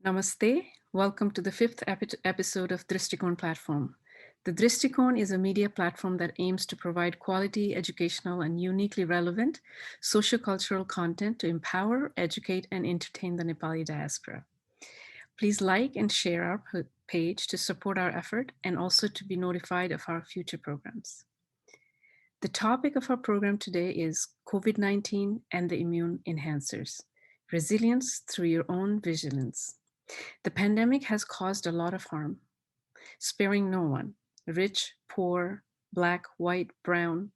Namaste. Welcome to the fifth episode of Drishtikon platform. The Drishtikon is a media platform that aims to provide quality, educational, and uniquely relevant sociocultural content to empower, educate, and entertain the Nepali diaspora. Please like and share our page to support our effort and also to be notified of our future programs. The topic of our program today is COVID-19 and the immune enhancers, resilience through your own vigilance. The pandemic has caused a lot of harm, sparing no one, rich, poor, black, white, brown,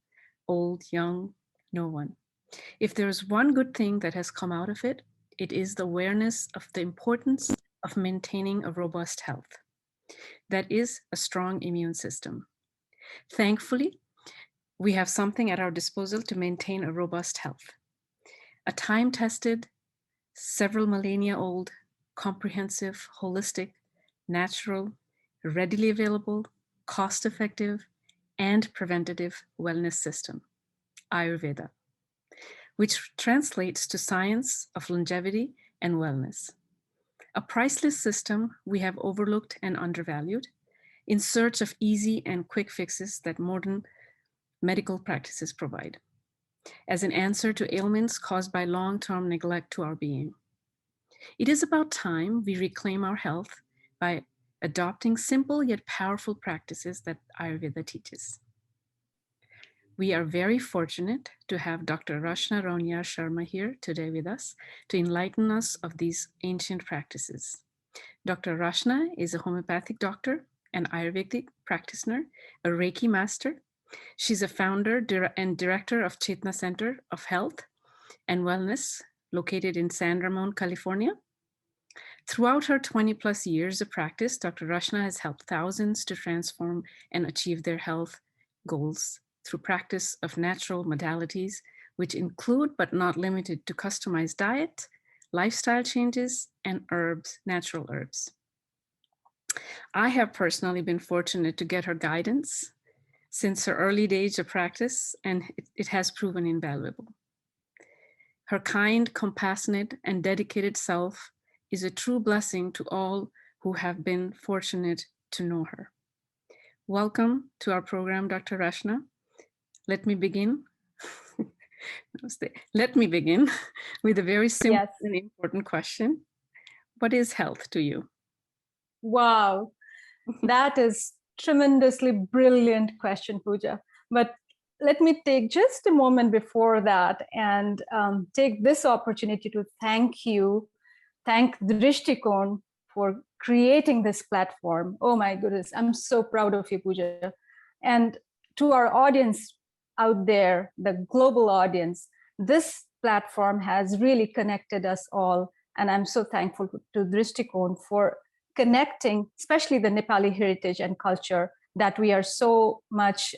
old, young, no one. If there is one good thing that has come out of it, it is the awareness of the importance of maintaining a robust health. That is a strong immune system. Thankfully, we have something at our disposal to maintain a robust health. A time-tested, several millennia old, comprehensive, holistic, natural, readily available, cost-effective, and preventative wellness system, Ayurveda, which translates to science of longevity and wellness. A priceless system we have overlooked and undervalued in search of easy and quick fixes that modern medical practices provide, as an answer to ailments caused by long-term neglect to our being. It is about time we reclaim our health by adopting simple yet powerful practices that Ayurveda teaches. We are very fortunate to have Dr. Rashna Raunia Sharma here today with us to enlighten us of these ancient practices. Dr. Rashna is a homeopathic doctor, an Ayurvedic practitioner, a Reiki master. She's a founder and director of Chetna Center of Health and Wellness, located in San Ramon, California. Throughout her 20 plus years of practice, Dr. Rashna has helped thousands to transform and achieve their health goals through practice of natural modalities, which include but not limited to customized diet, lifestyle changes, and herbs, natural herbs. I have personally been fortunate to get her guidance since her early days of practice, and it has proven invaluable. Her kind, compassionate, and dedicated self is a true blessing to all who have been fortunate to know her. Welcome to our program, Dr. Rashna. Let me begin. Let me begin with a very simple and important question. What is health to you? Wow, that is tremendously brilliant question, Pooja. But let me take just a moment before that and take this opportunity to thank Drishtikon for creating this platform. Oh my goodness, I'm so proud of you, Pooja. And to our audience out there, the global audience, this platform has really connected us all. And I'm so thankful to Drishtikon for connecting, especially the Nepali heritage and culture that we are so much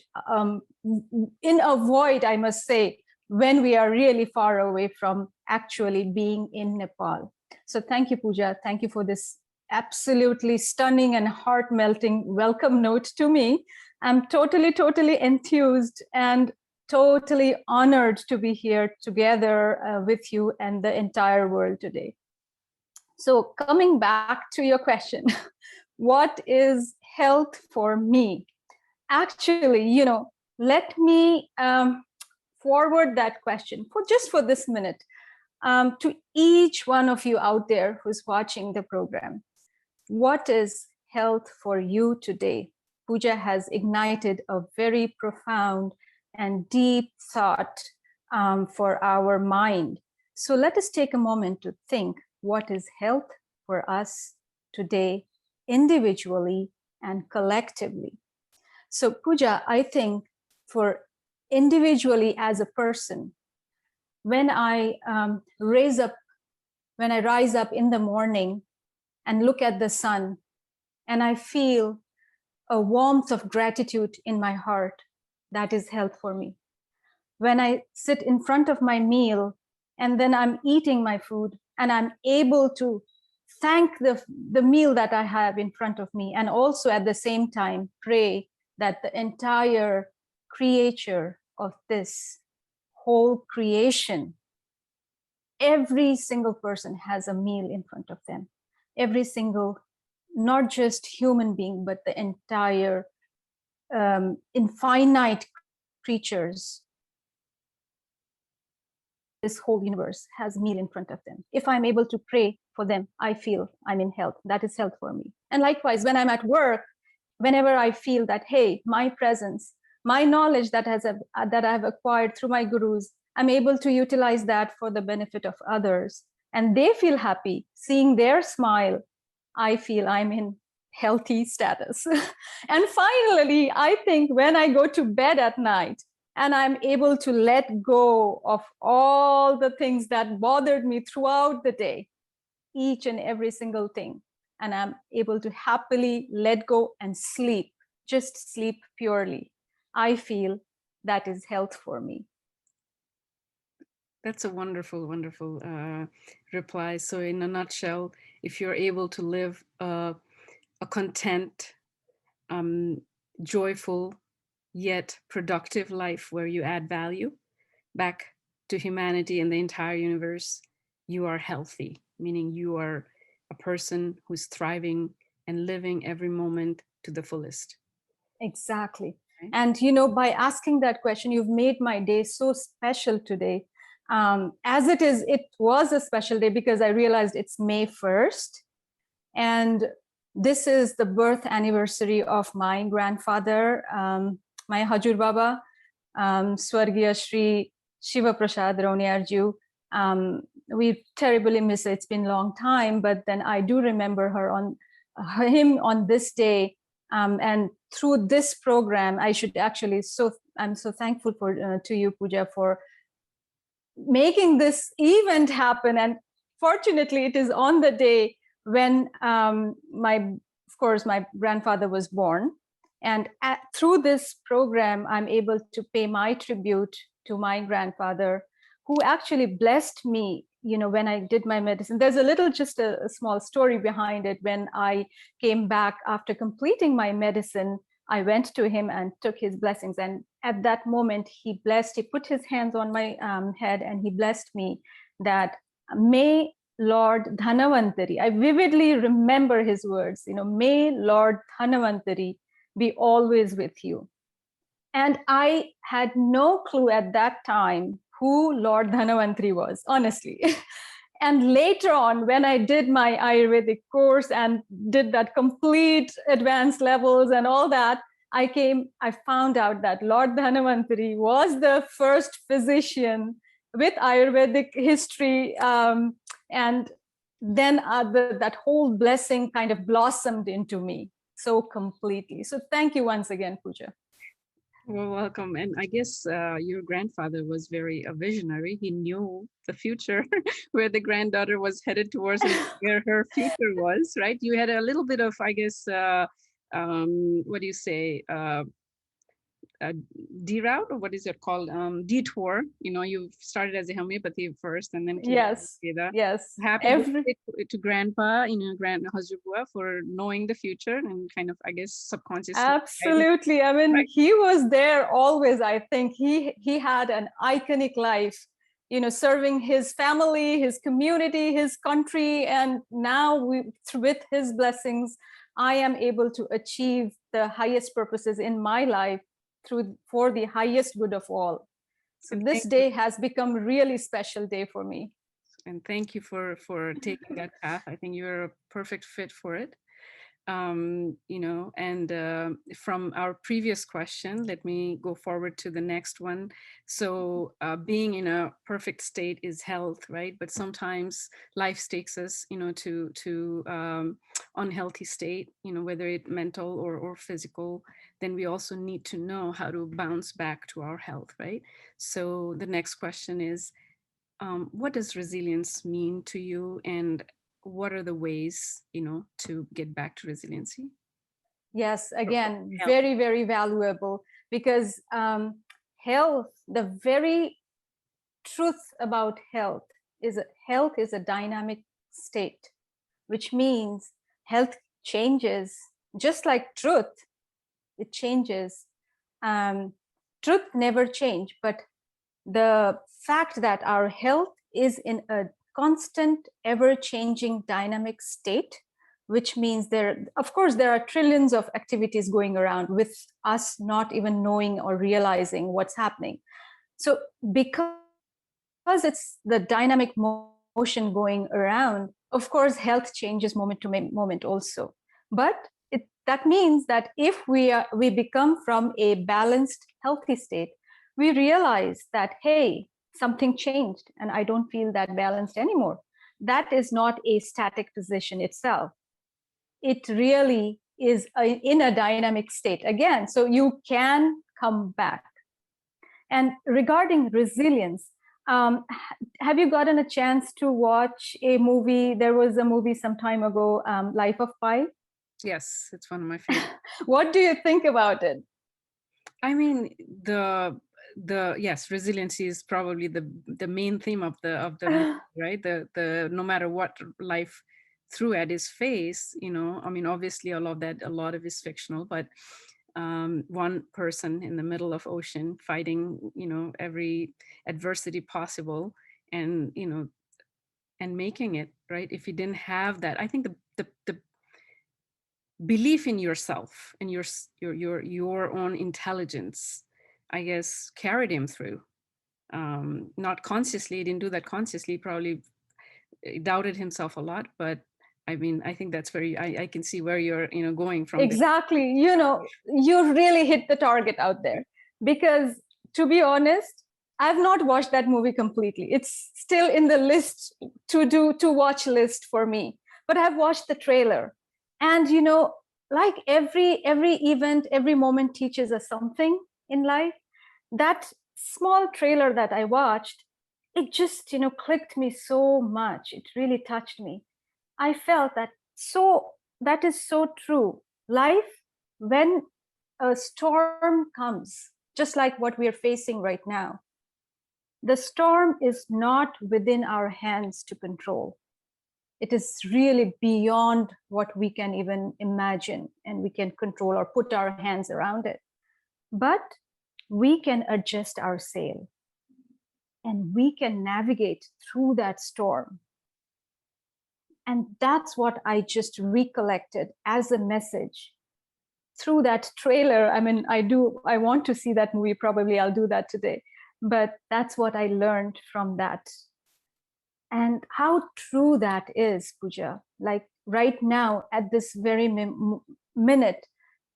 in a void, I must say, when we are really far away from actually being in Nepal. So thank you, Pooja. Thank you for this absolutely stunning and heart-melting welcome note to me. I'm totally enthused and totally honored to be here together with you and the entire world today. So coming back to your question, what is health for me? Actually, let me forward that question for this minute to each one of you out there who's watching the program. What is health for you today? Pooja has ignited a very profound and deep thought for our mind. So let us take a moment to think, what is health for us today, individually and collectively? So Pooja, I think for individually as a person, when I rise up in the morning and look at the sun, and I feel a warmth of gratitude in my heart, that is health for me. When I sit in front of my meal and then I'm eating my food and I'm able to thank the meal that I have in front of me, and also at the same time pray that the entire creature of this whole creation, every single person has a meal in front of them. every single, not just human being, but the entire infinite creatures. This whole universe has meal in front of them. If I'm able to pray for them, I feel I'm in health. That is health for me. And likewise, when I'm at work, whenever I feel that, hey, my presence, my knowledge that I've acquired through my gurus, I'm able to utilize that for the benefit of others. And they feel happy. Seeing their smile, I feel I'm in healthy status. And finally, I think when I go to bed at night, and I'm able to let go of all the things that bothered me throughout the day, each and every single thing. And I'm able to happily let go and sleep, just sleep purely. I feel that is health for me. That's a wonderful, wonderful reply. So in a nutshell, if you're able to live a content, joyful, yet productive life where you add value back to humanity and the entire universe, you are healthy, meaning you are a person who's thriving and living every moment to the fullest. Exactly. Right? And, by asking that question, you've made my day so special today. As it was a special day because I realized it's May 1st. And this is the birth anniversary of my grandfather, my Hajur Baba, Swargiya Shri Shiva Prasad Rauniarju. We terribly miss it. It's been a long time, but then I do remember him on this day. And through this program, I'm so thankful to you, Pooja, for making this event happen. And fortunately, it is on the day when my grandfather was born. And through this program, I'm able to pay my tribute to my grandfather, who actually blessed me, when I did my medicine. There's just a small story behind it. When I came back after completing my medicine, I went to him and took his blessings. And at that moment, he put his hands on my head and he blessed me that, may Lord Dhanavantari, I vividly remember his words, may Lord Dhanavantari be always with you. And I had no clue at that time who Lord Dhanavantari was, honestly. And later on, when I did my Ayurvedic course and did that complete advanced levels and all that, I found out that Lord Dhanavantari was the first physician with Ayurvedic history. And then that whole blessing kind of blossomed into me so completely. So thank you once again, Pooja. Well, welcome. And I guess your grandfather was very a visionary. He knew the future, where the granddaughter was headed towards and where her future was, right? You had a little bit of, I guess, what do you say? Deroute, or what is it called? Detour. You started as a homeopathy first and then came Yes, to Ayurveda. yes. Happy birthday to grandpa, Grand Hajubua, for knowing the future and kind of, I guess, subconsciously. Absolutely. I mean, right. He was there always. I think he had an iconic life, serving his family, his community, his country. And now with his blessings, I am able to achieve the highest purposes in my life for the highest good of all. So this day has become a really special day for me. And thank you for taking that path. I think you're a perfect fit for it. And from our previous question, let me go forward to the next one. So being in a perfect state is health, right? But sometimes life takes us, to unhealthy state, whether it's mental or physical. Then we also need to know how to bounce back to our health, right? So the next question is, what does resilience mean to you, and what are the ways, to get back to resiliency? Yes, again, very, very valuable, because health, the very truth about health is a dynamic state, which means health changes, just like truth, it changes. Truth never change, but the fact that our health is in a constant, ever-changing dynamic state, which means of course, there are trillions of activities going around with us not even knowing or realizing what's happening. So because it's the dynamic motion going around, of course, health changes moment to moment also. But that means that if we become from a balanced, healthy state, we realize that, hey, something changed and I don't feel that balanced anymore. That is not a static position itself. It really is in a dynamic state again. So you can come back. And regarding resilience, have you gotten a chance to watch a movie? There was a movie some time ago, Life of Pi. Yes, it's one of my favorites. What do you think about it? I mean, yes, resiliency is probably the main theme of the movie, right? The no matter what life threw at his face, I mean, obviously a lot of it is fictional, but one person in the middle of ocean fighting, every adversity possible, and and making it, right? If he didn't have that, I think the belief in yourself and your own intelligence, I guess, carried him through. Not consciously, he didn't do that consciously, probably doubted himself a lot, but I mean, I think that's where I can see where you're going from. Exactly. You really hit the target out there, because to be honest, I've not watched that movie completely. It's still in the list to watch list for me, but I've watched the trailer. And like every event, every moment teaches us something in life. That small trailer that I watched, it just clicked me so much. It really touched me. I felt that is so true. Life, when a storm comes, just like what we are facing right now, the storm is not within our hands to control. It is really beyond what we can even imagine and we can control or put our hands around it. But we can adjust our sail and we can navigate through that storm. And that's what I just recollected as a message through that trailer. I mean, I want to see that movie. Probably I'll do that today. But that's what I learned from that. And how true that is, Pooja. Like right now, at this very minute,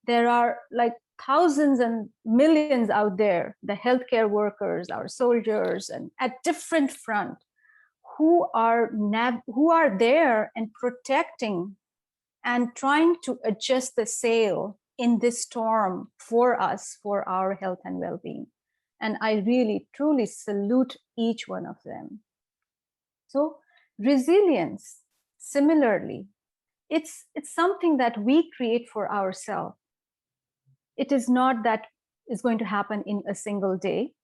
there are like thousands and millions out there, the healthcare workers, our soldiers, and at different front, who are there and protecting and trying to adjust the sail in this storm for us, for our health and well-being. And I really, truly salute each one of them. So resilience, similarly, it's something that we create for ourselves. It is not that is going to happen in a single day.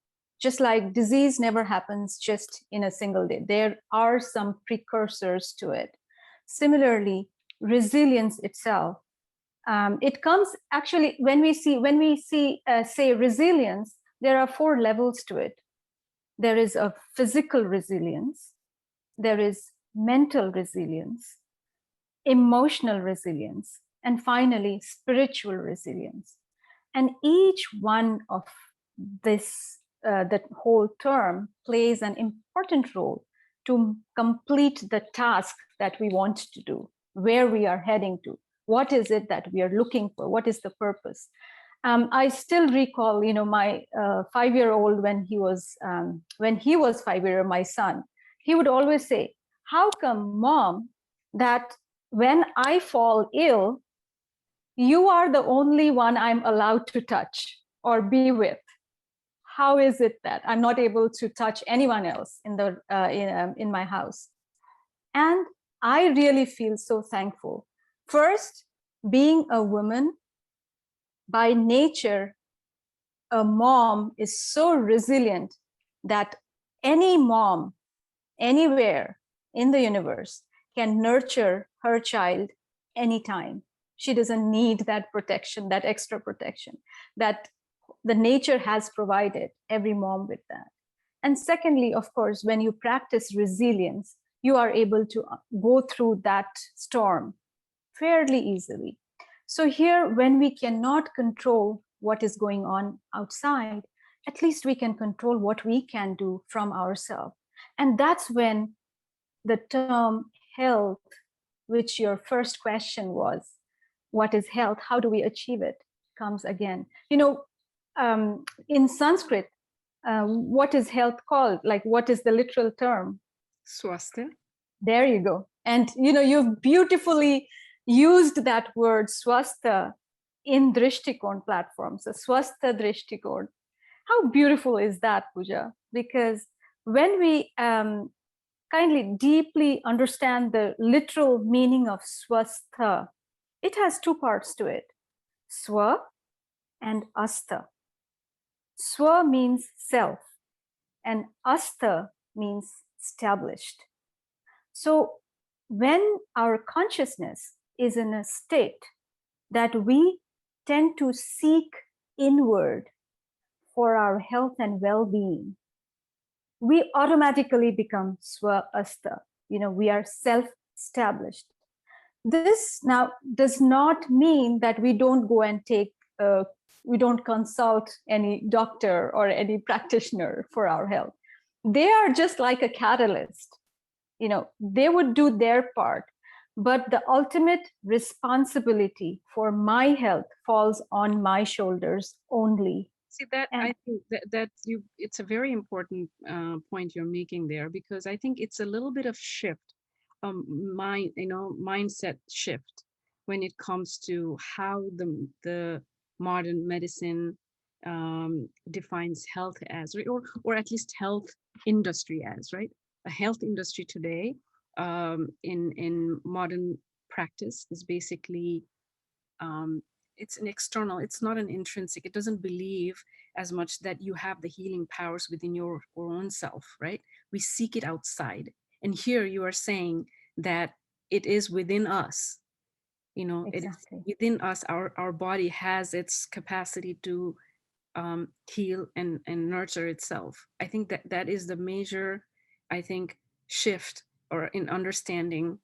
Just like disease never happens just in a single day. There are some precursors to it. Similarly, resilience itself, it comes actually when we say resilience, there are 4 levels to it. There is a physical resilience, there is mental resilience, emotional resilience, and finally spiritual resilience. And each one of this that whole term plays an important role to complete the task that we want to do, where we are heading to, what is it that we are looking for, what is the purpose. I still recall, my 5-year-old when he was 5-year-old, my son, he would always say, "How come, Mom, that when I fall ill, you are the only one I'm allowed to touch or be with? How is it that I'm not able to touch anyone else in my house?" And I really feel so thankful. First, being a woman, by nature, a mom is so resilient that any mom anywhere in the universe can nurture her child anytime. She doesn't need that protection, that extra protection that the nature has provided every mom with that. And secondly, of course, when you practice resilience, you are able to go through that storm fairly easily. So here, when we cannot control what is going on outside, at least we can control what we can do from ourselves. And that's when the term health, which your first question was, what is health? How do we achieve it? Comes again. In Sanskrit, what is health called? Like, what is the literal term? Swasthya. There you go. And you've beautifully used that word swastha in Drishtikon platforms, a swastha Drishtikon. How beautiful is that, Pooja? Because when we kindly deeply understand the literal meaning of swastha, it has two parts to it, swa and astha. Swa means self, and astha means established. So when our consciousness is in a state that we tend to seek inward for our health and well-being, we automatically become swa-astha. We are self-established. This now does not mean that we don't go and we don't consult any doctor or any practitioner for our health. They are just like a catalyst. They would do their part, but the ultimate responsibility for my health falls on my shoulders only. See that, I think that it's a very important point you're making there, because I think it's a little bit of shift, mindset shift when it comes to how the modern medicine defines health as, right? Or at least health industry as, right? A health industry today in modern practice is basically it's an external, it's not an intrinsic. It doesn't believe as much that you have the healing powers within your own self, right? We seek it outside. And here you are saying that it is within us. Exactly. It is within us. Our body has its capacity to heal and nurture itself. I think that is the major, shift or in understanding.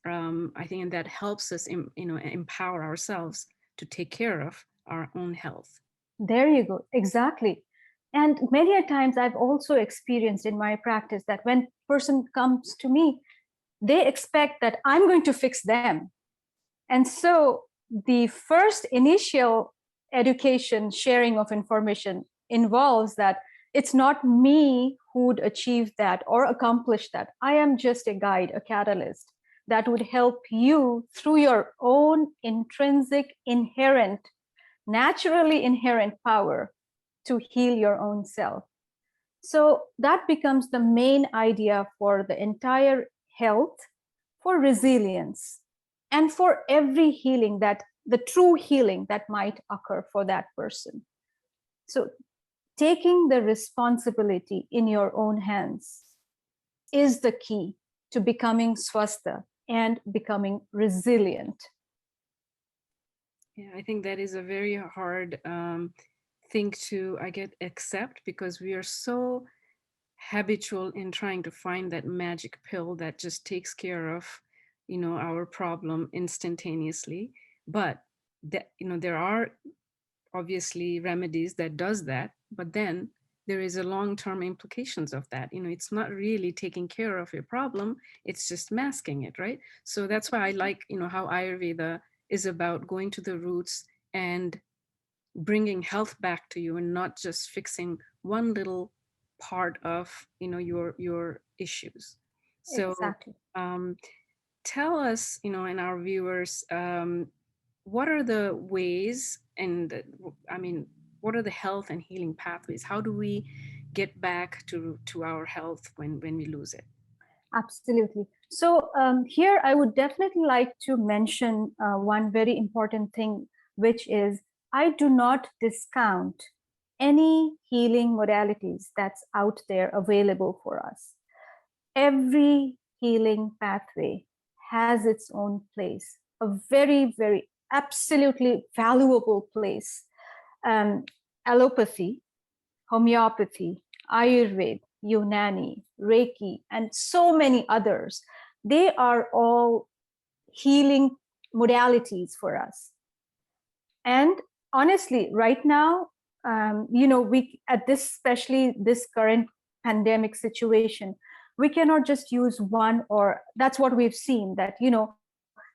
I think, and that helps us, empower ourselves to take care of our own health. There you go. Exactly. And many a times I've also experienced in my practice that when person comes to me, they expect that I'm going to fix them. And so the first initial education, sharing of information involves that it's not me who'd achieve that or accomplish that. I am just a guide, a catalyst that would help you through your own intrinsic, inherent, naturally inherent power to heal your own self. So that becomes the main idea for the entire health, for resilience, and for every healing, that the true healing that might occur for that person. So taking the responsibility in your own hands is the key to becoming swastha and becoming resilient. Yeah, I think that is a very hard thing to, accept, because we are so habitual in trying to find that magic pill that just takes care of, our problem instantaneously. But there are obviously remedies that does that, but then there is a long-term implications of that. It's not really taking care of your problem, it's just masking it, right? So that's why I like, how Ayurveda is about going to the roots and bringing health back to you, and not just fixing one little part of, your issues. So exactly. Tell us, and our viewers, what are the ways and what are the health and healing pathways? How do we get back to our health when we lose it? Absolutely. So here I would definitely like to mention one very important thing, which is I do not discount any healing modalities that's out there available for us. Every healing pathway has its own place, a very, very absolutely valuable place. Allopathy, homeopathy, Ayurveda, Unani, Reiki, and so many others. They are all healing modalities for us. And honestly, right now, we at this, especially this current pandemic situation, we cannot just use one, or that's what we've seen, that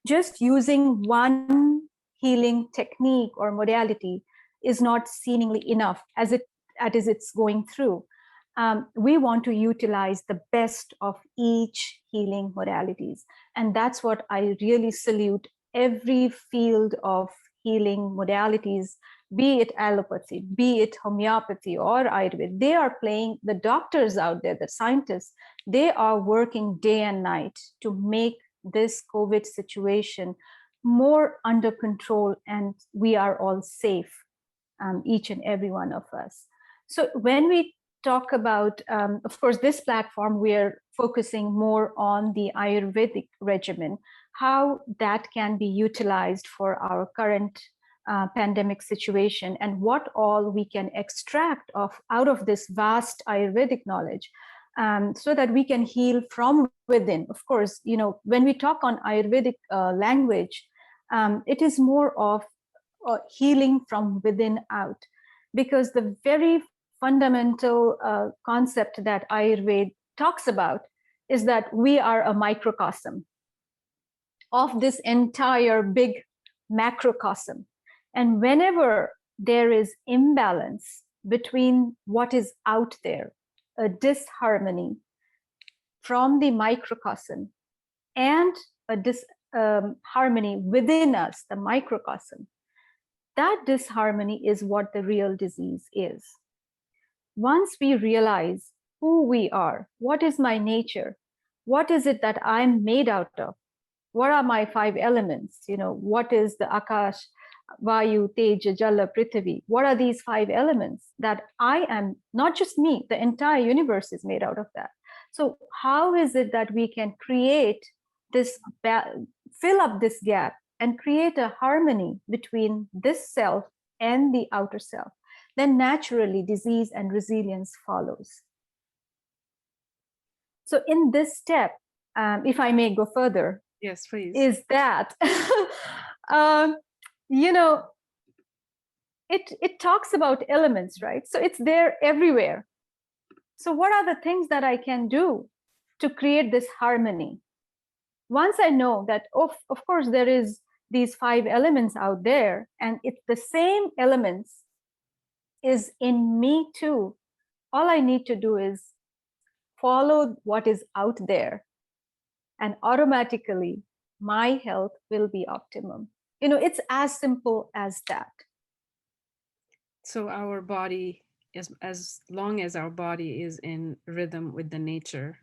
just using one healing technique or modality is not seemingly enough as it's going through. We want to utilize the best of each healing modalities, and that's what I really salute every field of healing modalities, be it allopathy, be it homeopathy or Ayurveda. They are playing, the doctors out there, the scientists, they are working day and night to make this COVID situation more under control, and we are all safe, each and every one of us. So when we talk about, of course, this platform, we're focusing more on the Ayurvedic regimen, how that can be utilized for our current pandemic situation, and what all we can extract out of this vast Ayurvedic knowledge, so that we can heal from within. Of course, when we talk on Ayurvedic language, it is more of healing from within out, because the very fundamental concept that Ayurveda talks about is that we are a microcosm of this entire big macrocosm. And whenever there is imbalance between what is out there, a disharmony from the microcosm, and a disharmony within us, the microcosm, that disharmony is what the real disease is. Once we realize who we are, what is my nature, what is it that I'm made out of, what are my 5 elements, what is the Akash, Vayu, Teja, Jala, Prithvi, what are these 5 elements that I am, not just me, the entire universe is made out of that. So how is it that we can create this, fill up this gap and create a harmony between this self and the outer self? Then naturally disease and resilience follows. So in this step, if I may go further, yes, please, is that it talks about elements, right? So it's there everywhere. So what are the things that I can do to create this harmony? Once I know that, of course, there is these 5 elements out there, and it's the same elements is in me too, all I need to do is follow what is out there, and automatically my health will be optimum. It's as simple as that. So our body, as long as our body is in rhythm with the nature,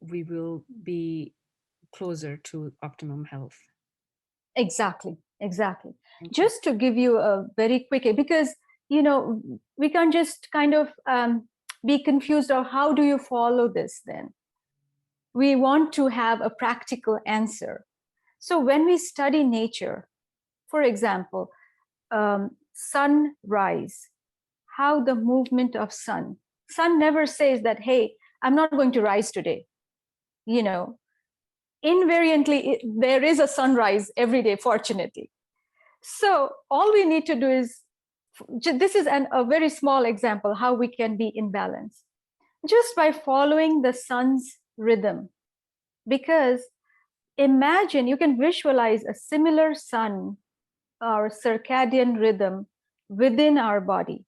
we will be closer to optimum health. Exactly. Just to give you a very quick, because we can't just kind of be confused of how do you follow this. Then we want to have a practical answer. So when we study nature, for example, sunrise, how the movement of sun never says that, hey, I'm not going to rise today. Invariantly, there is a sunrise every day, fortunately. So all we need to do is, this is a very small example how we can be in balance, just by following the sun's rhythm. Because imagine, you can visualize a similar sun or circadian rhythm within our body.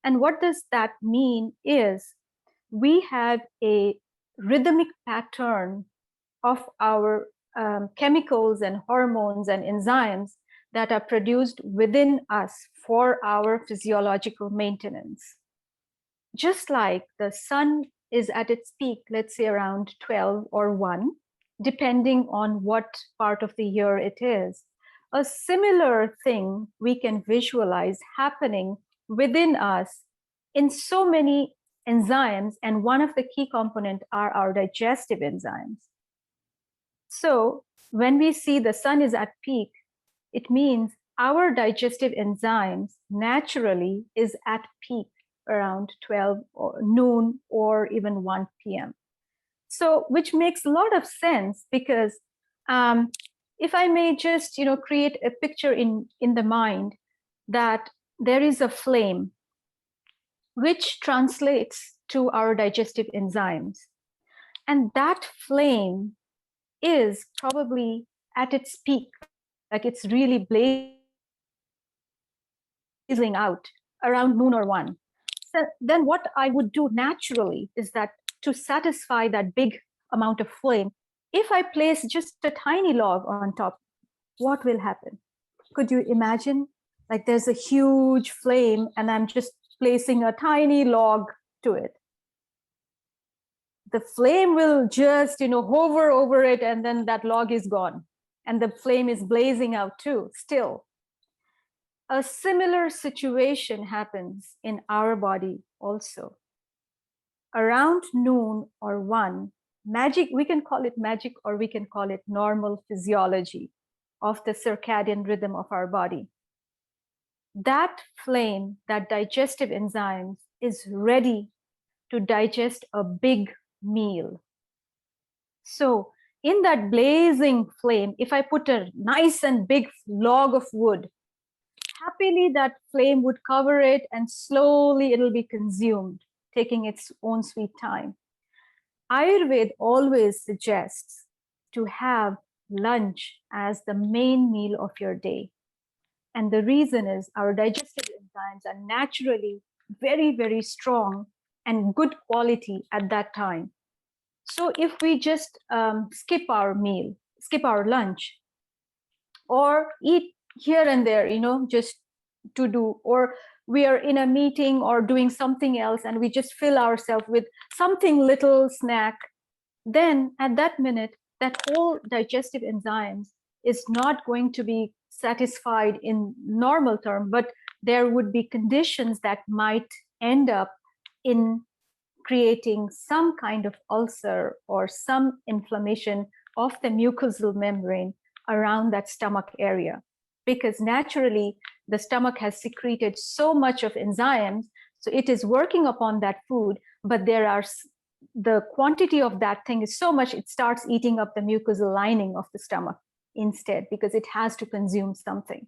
And what does that mean is, we have a rhythmic pattern of our chemicals and hormones and enzymes that are produced within us for our physiological maintenance. Just like the sun is at its peak, let's say around 12 or 1, depending on what part of the year it is, a similar thing we can visualize happening within us in so many enzymes, and one of the key components are our digestive enzymes. So when we see the sun is at peak, it means our digestive enzymes naturally is at peak, around 12 or noon or even 1 p.m. So, which makes a lot of sense because if I may just, create a picture in the mind that there is a flame which translates to our digestive enzymes. And that flame is probably at its peak, like it's really blazing out around noon or 1. So then what I would do naturally is that to satisfy that big amount of flame, if I place just a tiny log on top, what will happen? Could you imagine? Like there's a huge flame and I'm just placing a tiny log to it. The flame will just, hover over it, and then that log is gone. And the flame is blazing out too, still. A similar situation happens in our body also. Around noon or 1, magic, we can call it magic or we can call it normal physiology of the circadian rhythm of our body. That flame, that digestive enzymes is ready to digest a big meal. So in that blazing flame, if I put a nice and big log of wood, happily that flame would cover it and slowly it'll be consumed, taking its own sweet time. Ayurveda always suggests to have lunch as the main meal of your day. And the reason is our digestive enzymes are naturally very, very strong and good quality at that time. So if we just skip our meal, skip our lunch, or eat here and there, just to do, or we are in a meeting or doing something else and we just fill ourselves with something little snack, then at that minute, that whole digestive enzymes is not going to be satisfied in normal term, but there would be conditions that might end up in creating some kind of ulcer or some inflammation of the mucosal membrane around that stomach area. Because naturally, the stomach has secreted so much of enzymes, so it is working upon that food, but the quantity of that thing is so much, it starts eating up the mucosal lining of the stomach instead, because it has to consume something.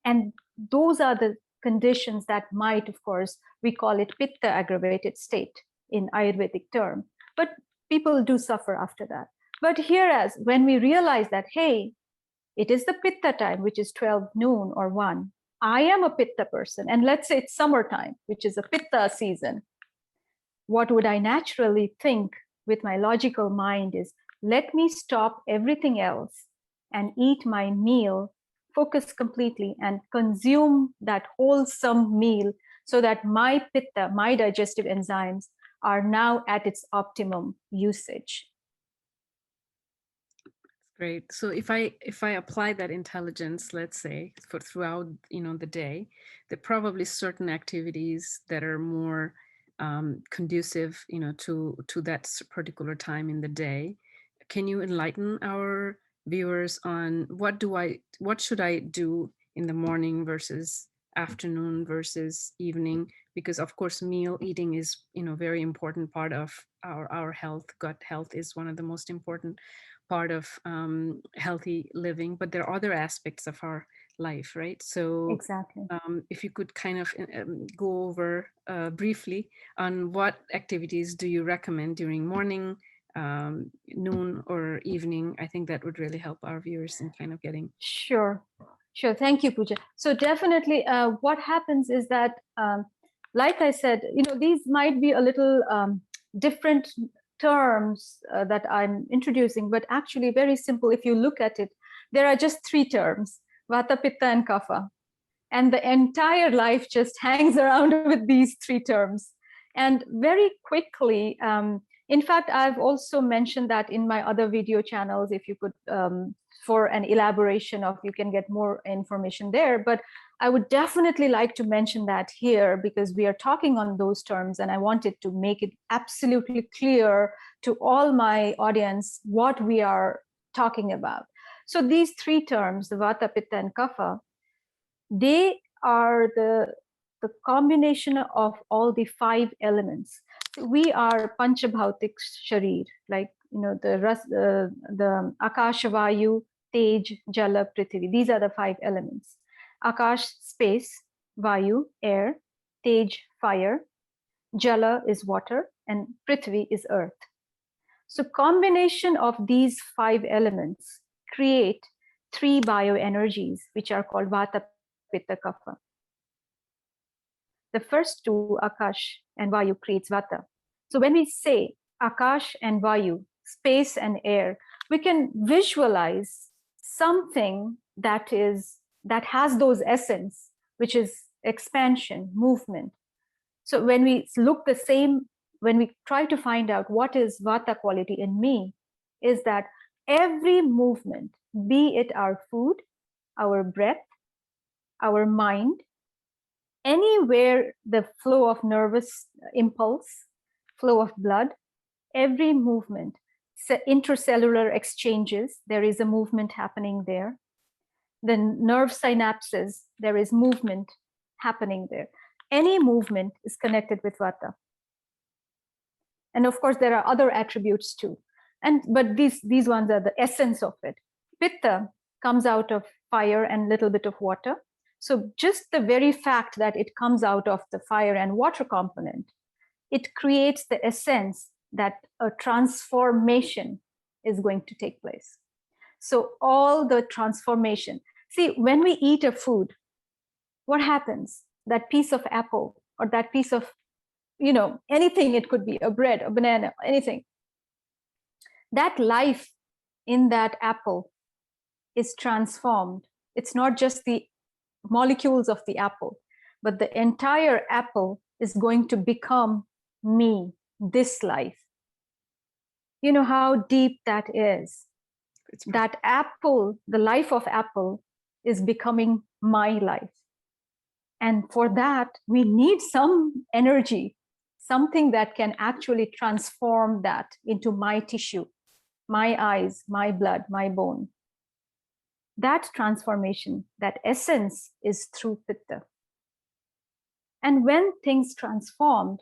And those are the conditions that might, of course, we call it pitta aggravated state in Ayurvedic term, but people do suffer after that. But hereas when we realize that, hey, it is the pitta time, which is 12 noon or 1, I am a pitta person, and let's say it's summertime, which is a pitta season, what would I naturally think with my logical mind is, let me stop everything else and eat my meal, focus completely and consume that wholesome meal so that my pitta, my digestive enzymes are now at its optimum usage. Great. So if I apply that intelligence, let's say, for throughout the day, there are probably certain activities that are more conducive to that particular time in the day. Can you enlighten our viewers on what should I do in the morning versus afternoon versus evening? Because of course meal eating is very important part of our health. Gut health is one of the most important part of healthy living, but there are other aspects of our life, right? So exactly. If you could kind of go over briefly on what activities do you recommend during morning, noon or evening, I think that would really help our viewers in kind of getting. Sure. Thank you, Pooja. So definitely what happens is that, like I said, these might be a little different terms that I'm introducing, but actually very simple. If you look at it, there are just 3 terms, Vata, Pitta, and Kapha. And the entire life just hangs around with these 3 terms. And very quickly, in fact, I've also mentioned that in my other video channels, if you could, for an elaboration of, you can get more information there. But I would definitely like to mention that here because we are talking on those terms and I wanted to make it absolutely clear to all my audience what we are talking about. So these 3 terms, the Vata, Pitta, and Kapha, they are the the combination of all the 5 elements. We are Panchabhautik Sharir, like, the Akasha, Vayu, Tej, Jala, Prithvi. These are the 5 elements. Akash, space; Vayu, air; Tej, fire; Jala is water; and Prithvi is earth. So combination of these 5 elements create 3 bioenergies, which are called Vata, Pitta, Kapha. The first 2, Akash and Vayu, creates Vata. So when we say Akash and Vayu, space and air, we can visualize something that has those essence, which is expansion, movement. So when we look the same, when we try to find out what is Vata quality in me, is that every movement, be it our food, our breath, our mind, anywhere the flow of nervous impulse, flow of blood, every movement, intercellular exchanges, there is a movement happening there. The nerve synapses, there is movement happening there. Any movement is connected with Vata. And of course, there are other attributes too. But these ones are the essence of it. Pitta comes out of fire and little bit of water. So just the very fact that it comes out of the fire and water component, it creates the essence that a transformation is going to take place. So all the transformation. See, when we eat a food, what happens? That piece of apple or that piece of, anything, it could be a bread, a banana, anything. That life in that apple is transformed. It's not just the molecules of the apple, but the entire apple is going to become me, this life. You know how deep that is. That apple, the life of apple, is becoming my life. And for that, we need some energy, something that can actually transform that into my tissue, my eyes, my blood, my bone. That transformation, that essence, is through Pitta. And when things transformed,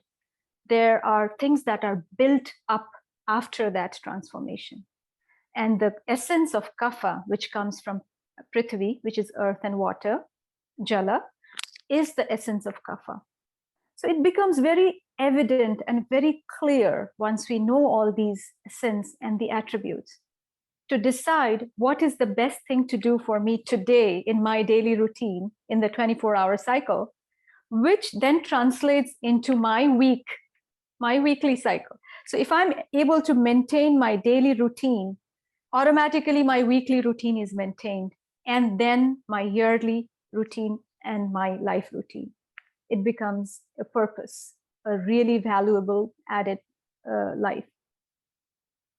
there are things that are built up after that transformation. And the essence of Kapha, which comes from Prithvi, which is earth and water, Jala, is the essence of Kapha. So it becomes very evident and very clear once we know all these essence and the attributes, to decide what is the best thing to do for me today in my daily routine in the 24-hour cycle, which then translates into my weekly cycle. So if I'm able to maintain my daily routine, automatically my weekly routine is maintained, and then my yearly routine and my life routine. It becomes a purpose, a really valuable added life.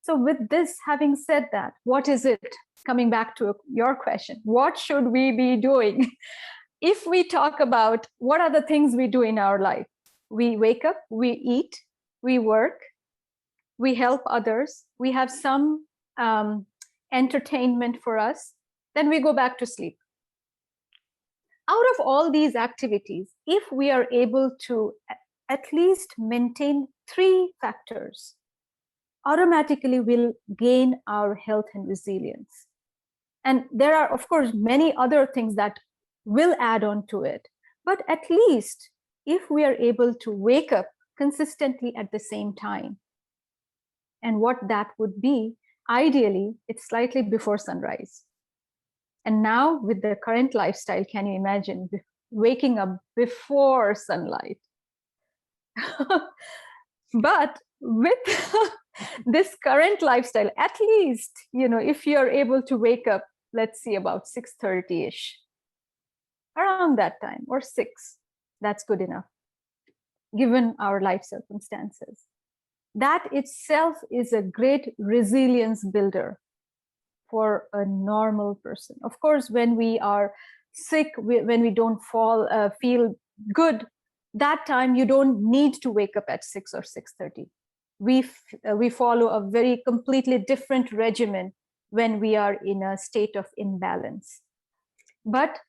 So with this, having said that, what is it? Coming back to your question, what should we be doing? If we talk about what are the things we do in our life, we wake up, we eat, we work, we help others, we have some entertainment for us, then we go back to sleep. Out of all these activities, if we are able to at least maintain 3 factors, automatically we'll gain our health and resilience. And there are, of course, many other things that will add on to it. But at least if we are able to wake up consistently at the same time, and what that would be, ideally, it's slightly before sunrise. And now with the current lifestyle, can you imagine waking up before sunlight? But with this current lifestyle, at least, if you're able to wake up, let's see, about 6:30-ish, around that time, or 6, that's good enough, given our life circumstances. That itself is a great resilience builder for a normal person. Of course, when we are sick, when we don't feel good, that time you don't need to wake up at 6 or 6:30. We follow a very completely different regimen when we are in a state of imbalance. But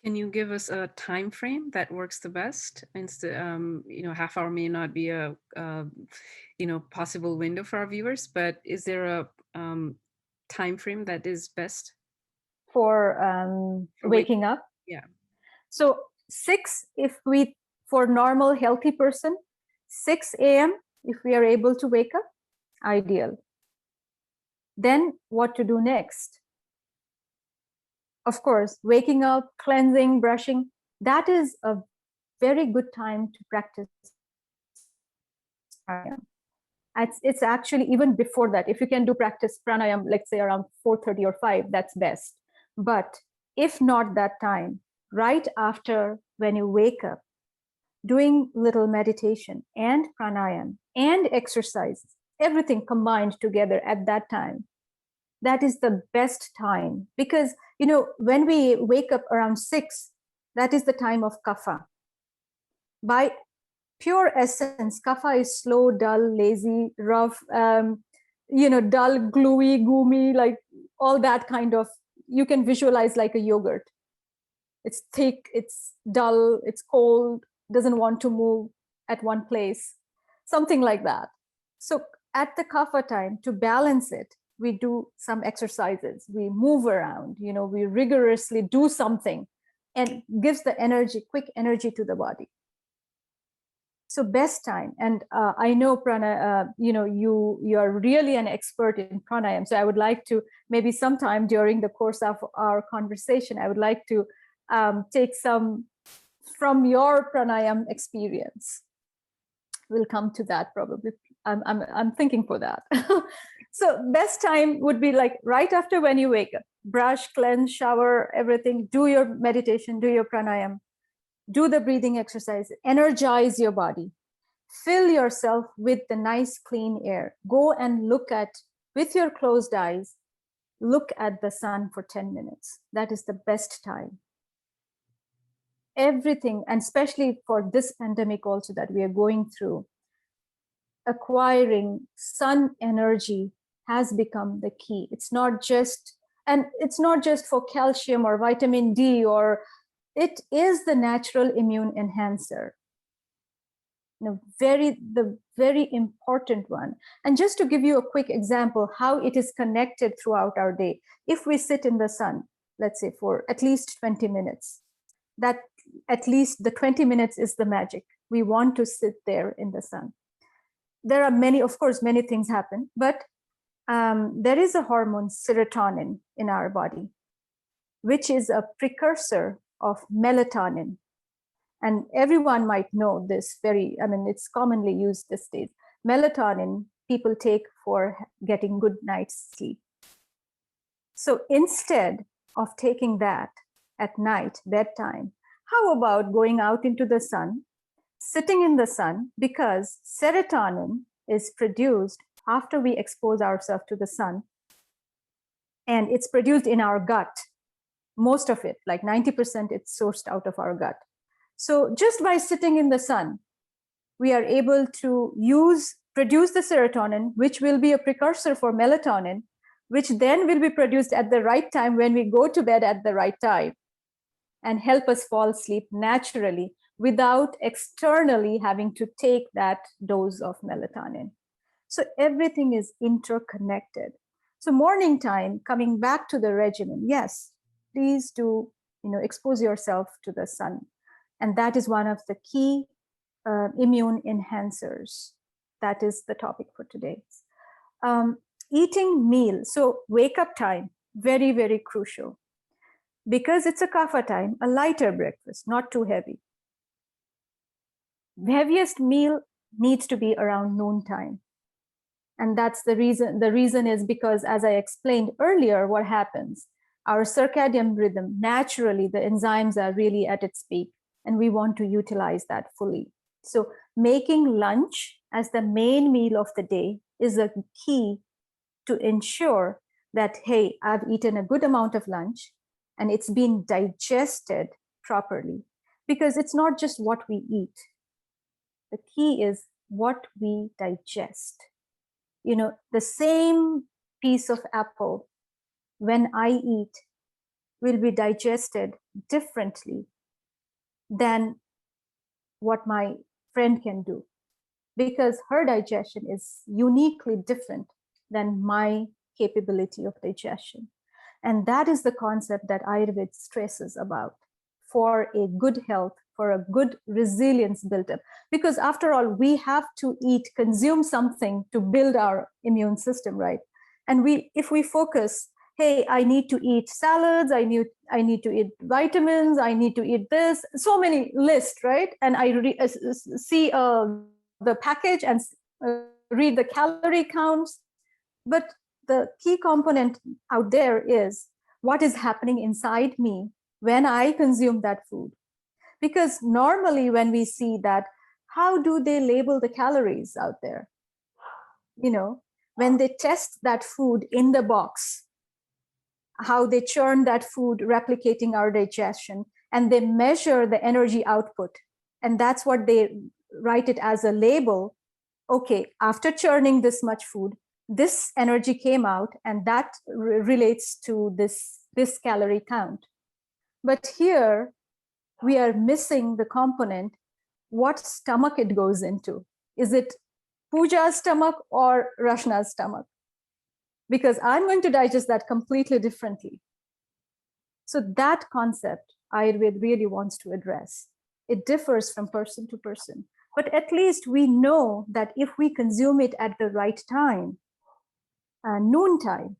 Can you give us a time frame that works the best? Instead, half hour may not be a possible window for our viewers, but is there a time frame that is best For for waking up? Yeah. So 6, for normal healthy person, 6 a.m. if we are able to wake up, ideal. Then what to do next? Of course, waking up, cleansing, brushing, that is a very good time to practice pranayama. It's actually even before that. If you can do practice pranayama, let's say around 4:30 or 5, that's best. But if not that time, right after when you wake up, doing little meditation and pranayama and exercise, everything combined together at that time, that is the best time. Because when we wake up around 6, that is the time of kapha. By pure essence, kapha is slow, dull, lazy, rough, dull, gluey, goomy, like all that kind of, you can visualize like a yogurt. It's thick, it's dull, it's cold, doesn't want to move at one place, something like that. So at the kapha time, to balance it, we do some exercises, we move around, we rigorously do something, and gives the energy, quick energy to the body. So best time. And I know you are really an expert in pranayama. So I would like to, maybe sometime during the course of our conversation, I would like to take some from your pranayama experience. We'll come to that probably. I'm thinking for that. So best time would be like right after when you wake up, brush, cleanse, shower, everything, do your meditation, do your pranayama, do the breathing exercise, energize your body, fill yourself with the nice clean air. Go and look at, with your closed eyes, look at the sun for 10 minutes. That is the best time. Everything, and especially for this pandemic also that we are going through, acquiring sun energy has become the key. It's not just for calcium or vitamin D, or it is the natural immune enhancer. The very important one. And just to give you a quick example how it is connected throughout our day, if we sit in the sun, let's say for at least 20 minutes, that at least the 20 minutes is the magic. We want to sit there in the sun. There are many things happen, but there is a hormone, serotonin, in our body, which is a precursor of melatonin. And everyone might know this it's commonly used these days. Melatonin people take for getting good night's sleep. So instead of taking that at night, bedtime, how about going out into the sun, sitting in the sun, because serotonin is produced after we expose ourselves to the sun, and it's produced in our gut. Most of it, like 90%, it's sourced out of our gut. So just by sitting in the sun, we are able to produce the serotonin, which will be a precursor for melatonin, which then will be produced at the right time when we go to bed at the right time, and help us fall asleep naturally without externally having to take that dose of melatonin. So everything is interconnected. So morning time, coming back to the regimen, yes, please do expose yourself to the sun. And that is one of the key immune enhancers. That is the topic for today. Eating meal. So wake up time, very, very crucial. Because it's a kapha time, a lighter breakfast, not too heavy. The heaviest meal needs to be around noontime. And that's the reason. The reason is because, as I explained earlier, what happens? Our circadian rhythm, naturally, the enzymes are really at its peak, and we want to utilize that fully. So making lunch as the main meal of the day is a key to ensure that, hey, I've eaten a good amount of lunch and it's been digested properly. Because it's not just what we eat. The key is what we digest. The same piece of apple, when I eat, will be digested differently than what my friend can do, because her digestion is uniquely different than my capability of digestion. And that is the concept that Ayurveda stresses about for a good health, for a good resilience built up. Because after all, we have to eat, consume something to build our immune system, right? And if we focus, hey, I need to eat salads, I need to eat vitamins, I need to eat this, so many lists, right? And I see the package and read the calorie counts. But the key component out there is what is happening inside me when I consume that food. Because normally when we see that, how do they label the calories out there? You know, when they test that food in the box, how they churn that food, replicating our digestion, and they measure the energy output. And that's what they write it as a label. Okay, after churning this much food, this energy came out, and that relates to this calorie count. But here we are missing the component, what stomach it goes into. Is it Pooja's stomach or Rashna's stomach? Because I'm going to digest that completely differently. So that concept Ayurveda really wants to address. It differs from person to person, but at least we know that if we consume it at the right time, noontime,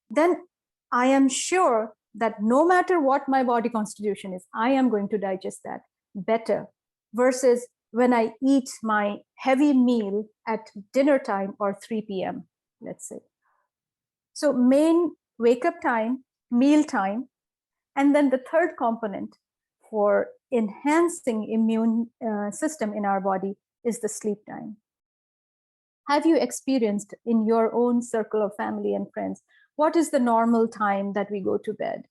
then I am sure that no matter what my body constitution is, I am going to digest that better versus when I eat my heavy meal at dinner time or 3 p.m., let's say. So main wake up time, meal time, and then the third component for enhancing immune system in our body is the sleep time. Have you experienced in your own circle of family and friends, what is the normal time that we go to bed?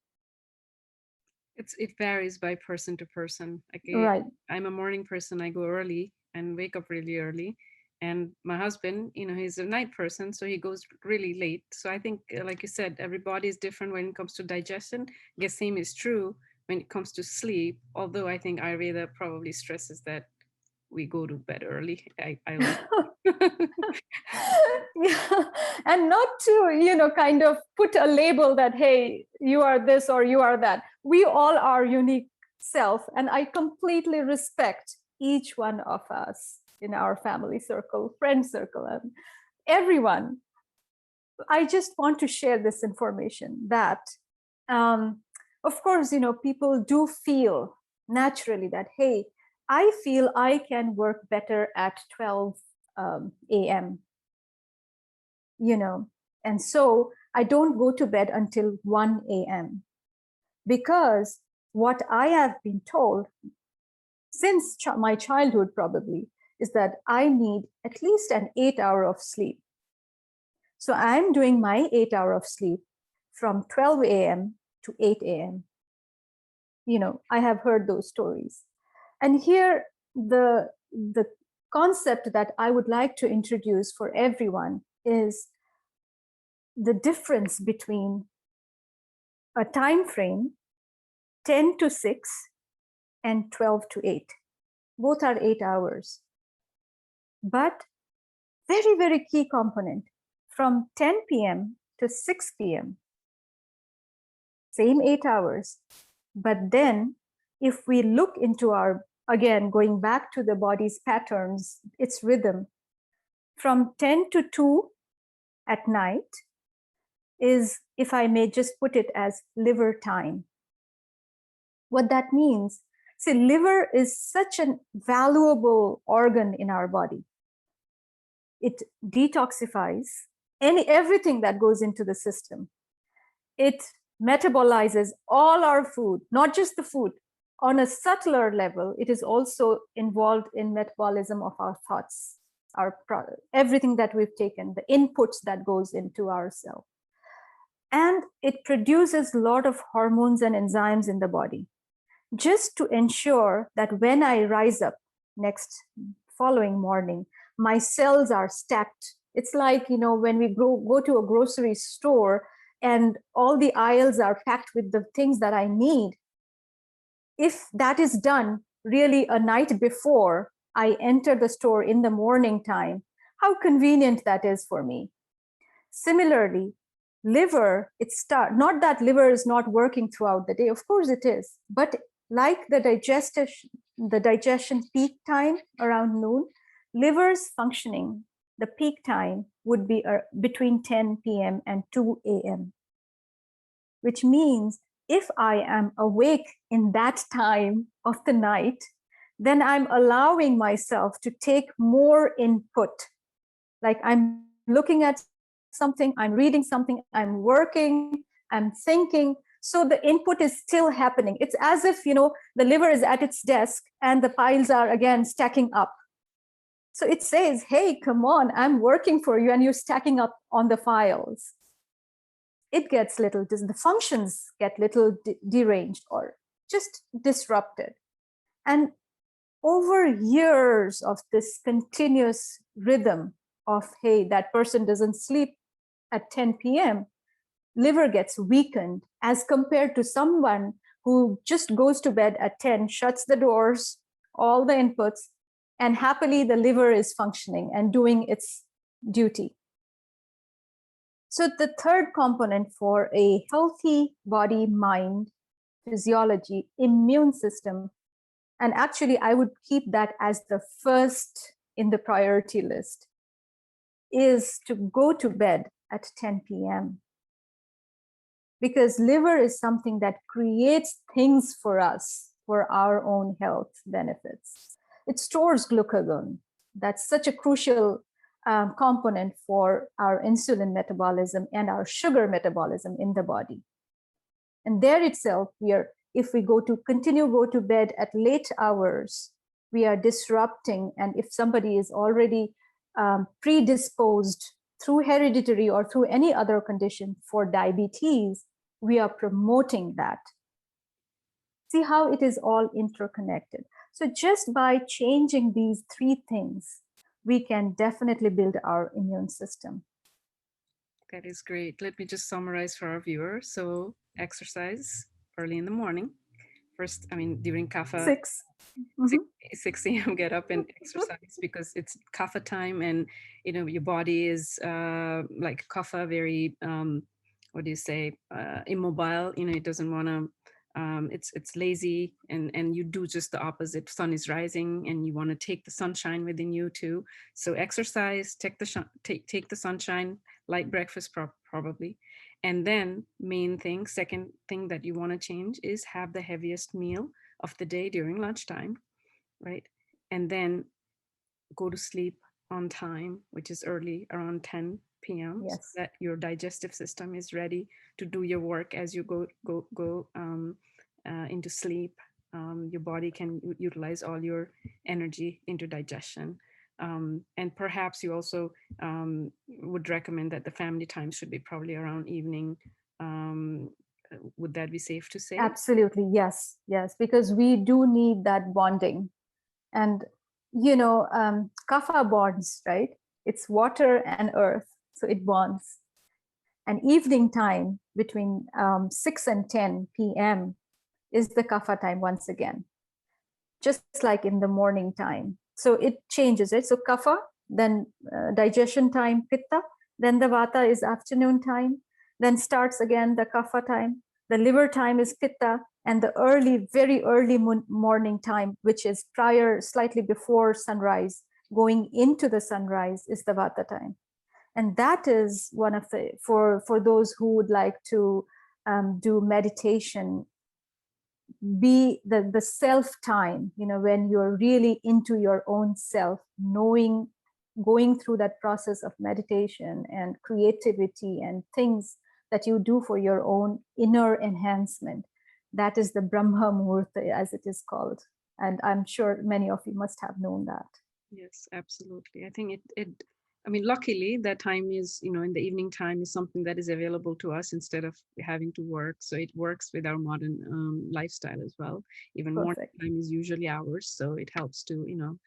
It varies by person to person. Right. I'm a morning person. I go early and wake up really early. And my husband, he's a night person, so he goes really late. So I think, like you said, everybody is different when it comes to digestion. I guess same is true when it comes to sleep. Although I think Ayurveda probably stresses that we go to bed early. I Yeah. And not to, kind of put a label that, hey, you are this or you are that. We all are unique self. And I completely respect each one of us in our family circle, friend circle, and everyone. I just want to share this information that, of course, people do feel naturally that, hey, I feel I can work better at 12 a.m., and so I don't go to bed until 1 a.m. because what I have been told since my childhood probably is that I need at least an 8 hour of sleep. So I'm doing my 8 hour of sleep from 12 a.m. to 8 a.m. I have heard those stories. And here, the concept that I would like to introduce for everyone is the difference between a time frame 10 to 6 and 12 to 8. Both are 8 hours. But very, very key component, from 10 p.m. to 6 p.m., same 8 hours. But then if we look into again, going back to the body's patterns, its rhythm, from 10 to 2 at night is, if I may just put it as liver time. What that means, see, liver is such a valuable organ in our body. It detoxifies everything that goes into the system. It metabolizes all our food, not just the food. On a subtler level, it is also involved in metabolism of our thoughts, everything that we've taken, the inputs that goes into our cell. And it produces a lot of hormones and enzymes in the body, just to ensure that when I rise up following morning, my cells are stacked. It's like, when we go to a grocery store and all the aisles are packed with the things that I need, if that is done really a night before I enter the store in the morning time, how convenient that is for me. Similarly, liver, not that liver is not working throughout the day, of course it is, but like the digestion peak time around noon, liver's functioning, the peak time would be between 10 p.m. and 2 a.m., which means if I am awake in that time of the night, then I'm allowing myself to take more input. Like I'm looking at something, I'm reading something, I'm working, I'm thinking. So the input is still happening. It's as if, the liver is at its desk and the piles are again stacking up. So it says, hey, come on, I'm working for you, and you're stacking up on the files. It gets the functions get little deranged or just disrupted. And over years of this continuous rhythm of, hey, that person doesn't sleep at 10 p.m., liver gets weakened as compared to someone who just goes to bed at 10, shuts the doors, all the inputs, and happily the liver is functioning and doing its duty. So the third component for a healthy body, mind, physiology, immune system, and actually I would keep that as the first in the priority list, is to go to bed at 10 p.m. Because liver is something that creates things for us for our own health benefits. It stores glucagon. That's such a crucial component for our insulin metabolism and our sugar metabolism in the body. And there itself, if we go to bed at late hours, we are disrupting. And if somebody is already predisposed through hereditary or through any other condition for diabetes, we are promoting that. See how it is all interconnected. So just by changing these three things, we can definitely build our immune system. That is great. Let me just summarize for our viewers. So exercise early in the morning. First, during kapha, 6. 6 a.m. get up and exercise, because it's kapha time, and your body is like kapha, very immobile. It doesn't want to. It's lazy, and you do just the opposite. Sun is rising, and you want to take the sunshine within you too. So exercise, take the sunshine, light breakfast probably, and then second thing that you want to change is have the heaviest meal of the day during lunchtime, right? And then go to sleep on time, which is early, around 10 p.m. Yes. So that your digestive system is ready to do your work as you go into sleep. Your body can utilize all your energy into digestion. And perhaps you also would recommend that the family time should be probably around evening. Would that be safe to say? Absolutely, yes, because we do need that bonding. And kapha bonds, right? It's water and earth, so it bonds. And evening time between 6 and 10 p.m. is the kapha time once again, just like in the morning time. So it changes it. So kapha, then digestion time, pitta, then the vata is afternoon time, then starts again the kapha time. The liver time is pitta, and the very early morning time, which is slightly before sunrise, going into the sunrise, is the vata time. And that is one of the, for those who would like to do meditation, be the self time, when you're really into your own self, going through that process of meditation and creativity and things that you do for your own inner enhancement. That is the Brahma Muhurta, as it is called. And I'm sure many of you must have known that. Yes, absolutely. I think luckily that time is, in the evening time is something that is available to us instead of having to work. So it works with our modern lifestyle as well. Even more time is usually ours. So it helps to,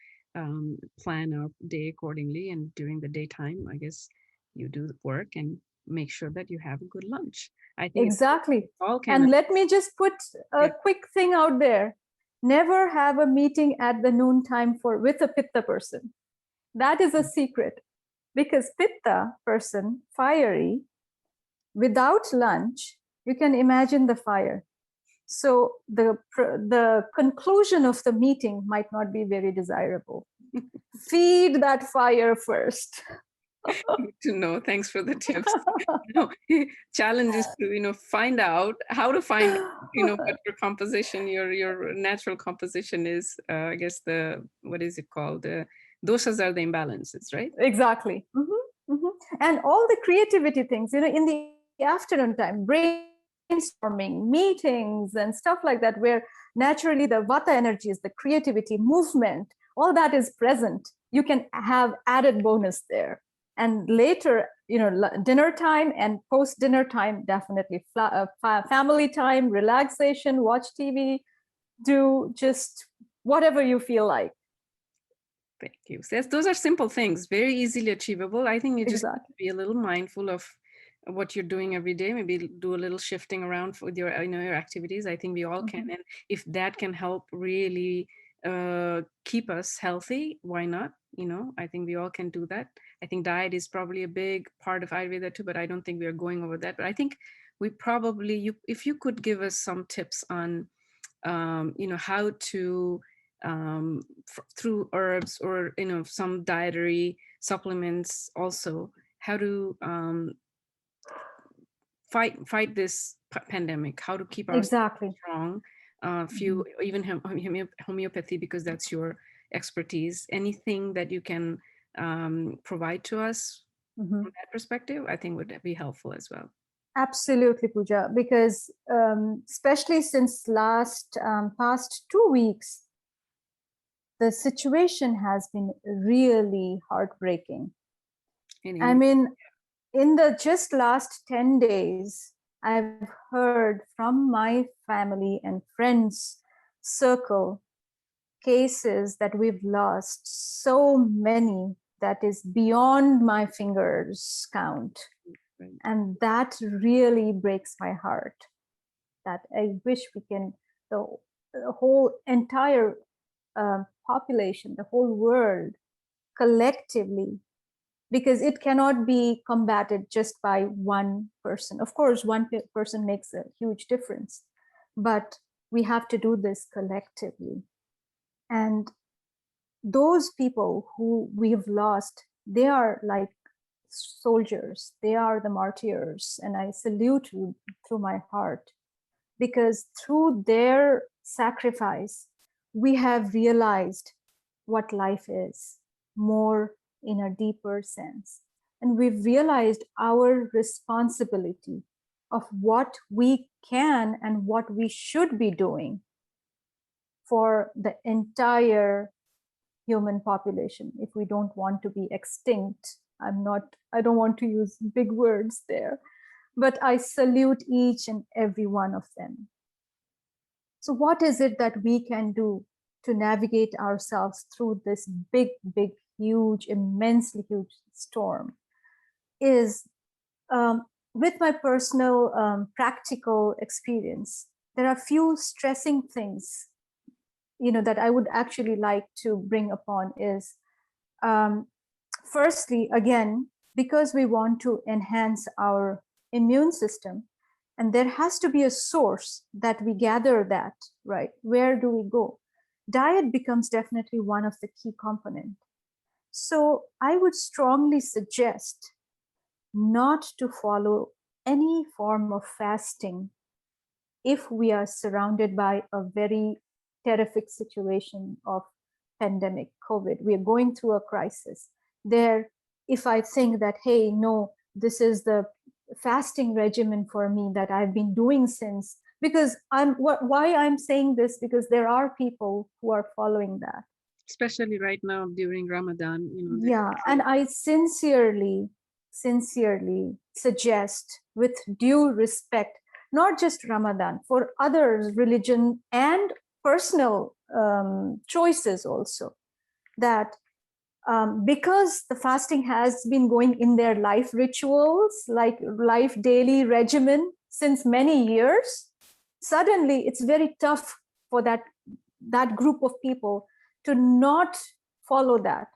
plan our day accordingly. And during the daytime, I guess you do the work and make sure that you have a good lunch. I think Exactly. all can. And let me just put a quick thing out there. Never have a meeting at the noon time with a Pitta person. That is a secret, because Pitta person, fiery, without lunch, you can imagine the fire. So the conclusion of the meeting might not be very desirable. Feed that fire first. Good to know. Thanks for the tips. Challenge is to find out how to find what your composition, your natural composition is. I guess what is it called? The doshas are the imbalances, right? Exactly. And all the creativity things, in the afternoon time, brainstorming, meetings, and stuff like that, where naturally the vata energies, the creativity, movement, all that is present. You can have added bonus there. And later, dinner time and post dinner time, definitely family time, relaxation, watch TV, do just whatever you feel like. Thank you. So those are simple things, very easily achievable. I think you just Exactly. have to be a little mindful of what you're doing every day. Maybe do a little shifting around with your your activities. I think we all can, and if that can help really keep us healthy, why not? I think we all can do that. I think diet is probably a big part of Ayurveda too, but I don't think we are going over that. But I think we probably, if you could give us some tips on, how to through herbs or some dietary supplements, also how to fight this pandemic, how to keep ourselves Exactly. strong. Few even homeopathy, because that's your expertise. Anything that you can provide to us from that perspective, I think would be helpful as well. Absolutely, Pooja, because especially since past 2 weeks, the situation has been really heartbreaking. I mean, in the just last 10 days, I've heard from my family and friends circle cases that we've lost so many that is beyond my fingers count. And that really breaks my heart. That I wish we can, the whole entire population, the whole world collectively, because it cannot be combated just by one person. Of course, one person makes a huge difference, but we have to do this collectively. And those people who we've lost, they are like soldiers, they are the martyrs, and I salute you through my heart, because through their sacrifice, we have realized what life is more in a deeper sense. And we've realized our responsibility of what we can and what we should be doing for the entire human population. If we don't want to be extinct, I don't want to use big words there, but I salute each and every one of them. So what is it that we can do to navigate ourselves through this big, huge, immensely huge storm? Is with my personal practical experience, there are few stressing things that I would actually like to bring upon. Is firstly, again, because we want to enhance our immune system, and there has to be a source that we gather that, right? Where do we go? Diet becomes definitely one of the key component. So I would strongly suggest not to follow any form of fasting if we are surrounded by a very terrific situation of pandemic COVID. We are going through a crisis. There, if I think that, hey, no, this is the fasting regimen for me that I've been doing since, because why I'm saying this, because there are people who are following that. Especially right now during Ramadan, Yeah, and I sincerely suggest, with due respect, not just Ramadan, for other religion and personal choices also, that because the fasting has been going in their life rituals, like life daily regimen since many years, suddenly it's very tough for that group of people to not follow that.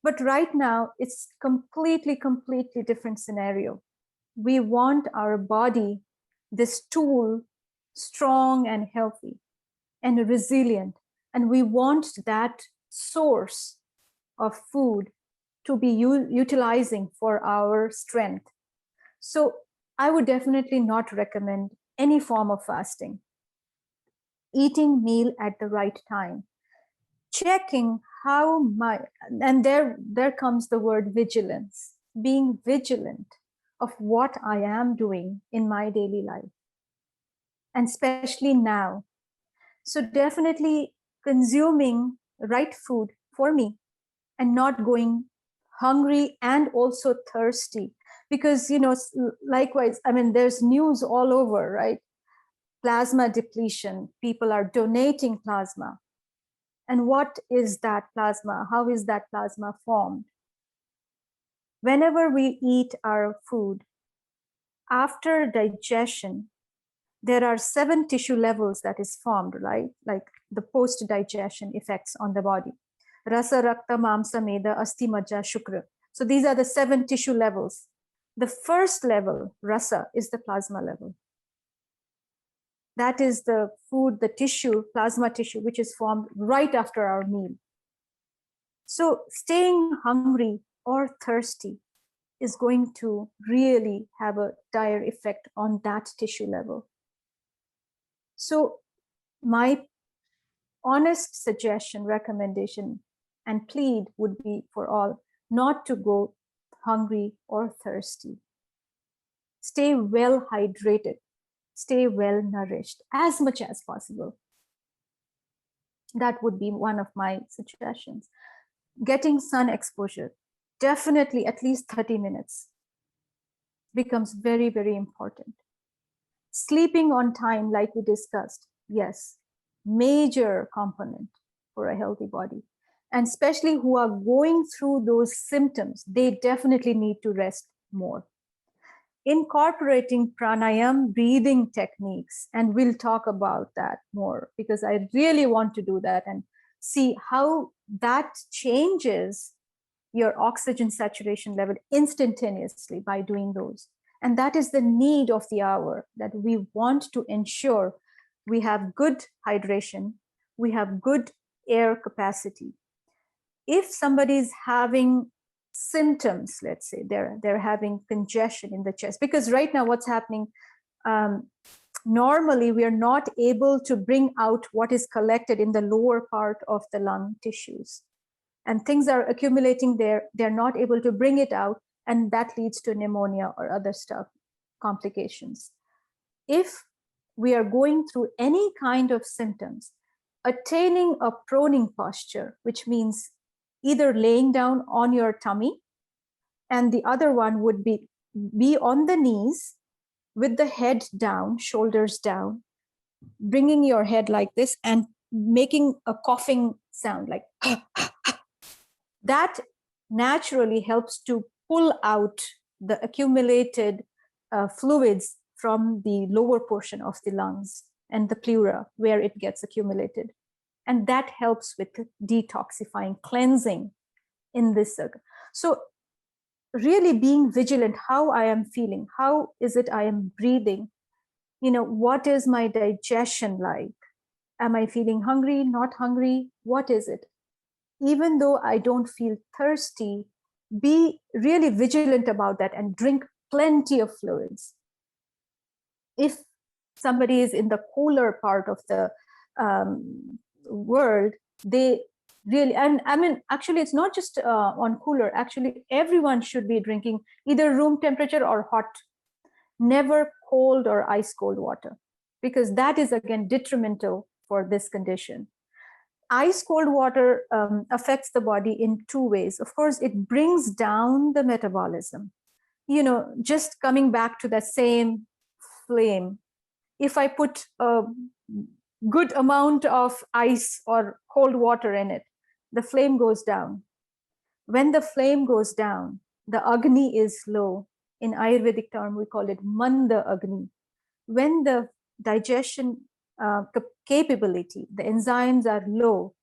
But right now, it's completely different scenario. We want our body, this tool, strong and healthy and resilient. And we want that source of food to be utilizing for our strength. So I would definitely not recommend any form of fasting. Eating meal at the right time, checking how my, and there comes the word vigilance, being vigilant of what I am doing in my daily life, and especially now. So definitely consuming right food for me and not going hungry and also thirsty, because likewise, I mean, there's news all over, right? Plasma depletion, people are donating plasma. And what is that plasma? How is that plasma formed? Whenever we eat our food, after digestion, there are 7 tissue levels that is formed, right? Like the post-digestion effects on the body. Rasa, Rakta, Mamsa, Meda, Asti, Majja, Shukra. So these are the 7 tissue levels. The first level, Rasa, is the plasma level. That is the food, the tissue, plasma tissue, which is formed right after our meal. So staying hungry or thirsty is going to really have a dire effect on that tissue level. So my honest suggestion, recommendation, and plead would be for all not to go hungry or thirsty. Stay well hydrated, stay well nourished as much as possible. That would be one of my suggestions. Getting sun exposure, definitely at least 30 minutes, becomes very, very important. Sleeping on time, like we discussed, yes, major component for a healthy body. And especially who are going through those symptoms, they definitely need to rest more. Incorporating pranayam breathing techniques, and we'll talk about that more because I really want to do that and see how that changes your oxygen saturation level instantaneously by doing those. And that is the need of the hour, that we want to ensure we have good hydration, we have good air capacity. If somebody is having symptoms, let's say they're having congestion in the chest, because right now what's happening, normally we are not able to bring out what is collected in the lower part of the lung tissues, and things are accumulating there. They're not able to bring it out, and that leads to pneumonia or other stuff, complications. If we are going through any kind of symptoms, attaining a proning posture, which means either laying down on your tummy, and the other one would be on the knees with the head down, shoulders down, bringing your head like this and making a coughing sound like that naturally helps to pull out the accumulated fluids from the lower portion of the lungs and the pleura where it gets accumulated. And that helps with detoxifying, cleansing in this circle. So really being vigilant, how I am feeling, how is it I am breathing, what is my digestion like? Am I feeling hungry, not hungry? What is it? Even though I don't feel thirsty, be really vigilant about that and drink plenty of fluids. If somebody is in the cooler part of the world, they really, and I mean, actually, it's not just on cooler. Actually, everyone should be drinking either room temperature or hot, never cold or ice cold water, because that is again detrimental for this condition. Ice cold water affects the body in 2 ways. Of course, it brings down the metabolism. Just coming back to that same flame, if I put a good amount of ice or cold water in it, the flame goes down. when the flame goes down, the Agni is low. In Ayurvedic term, we call it Manda Agni. When the digestion capability, the enzymes are low,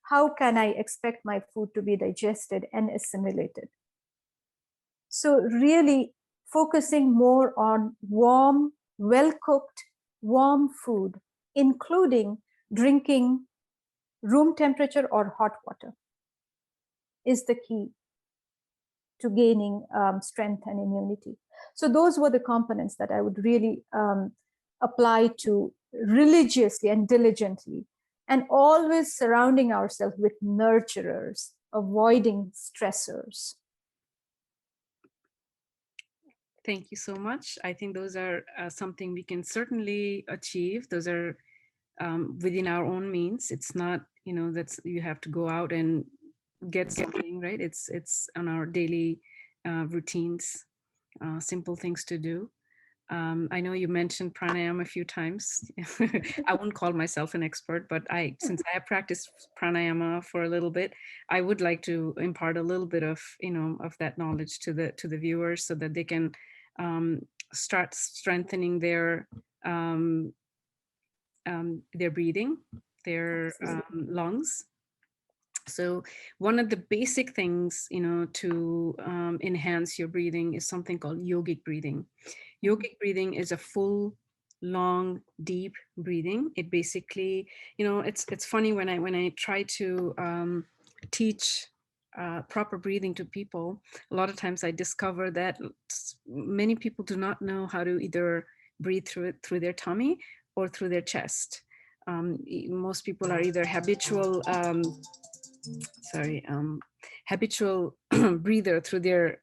how can I expect my food to be digested and assimilated? So really focusing more on warm, well-cooked, warm food, including drinking room temperature or hot water, is the key to gaining strength and immunity. So those were the components that I would really apply to religiously and diligently, and always surrounding ourselves with nurturers, avoiding stressors. Thank you so much. I think those are something we can certainly achieve. Those are within our own means. It's not, that's you have to go out and get something, right? It's on our daily routines, simple things to do. I know you mentioned pranayama a few times. I wouldn't call myself an expert, but since I have practiced pranayama for a little bit, I would like to impart a little bit of, of that knowledge to the viewers so that they can start strengthening their breathing, their lungs. So one of the basic things, to enhance your breathing is something called yogic breathing. Yogic breathing is a full, long, deep breathing. It basically, it's funny when I try to teach proper breathing to people. A lot of times I discover that many people do not know how to either breathe through their tummy or through their chest. Most people are either habitual breather through their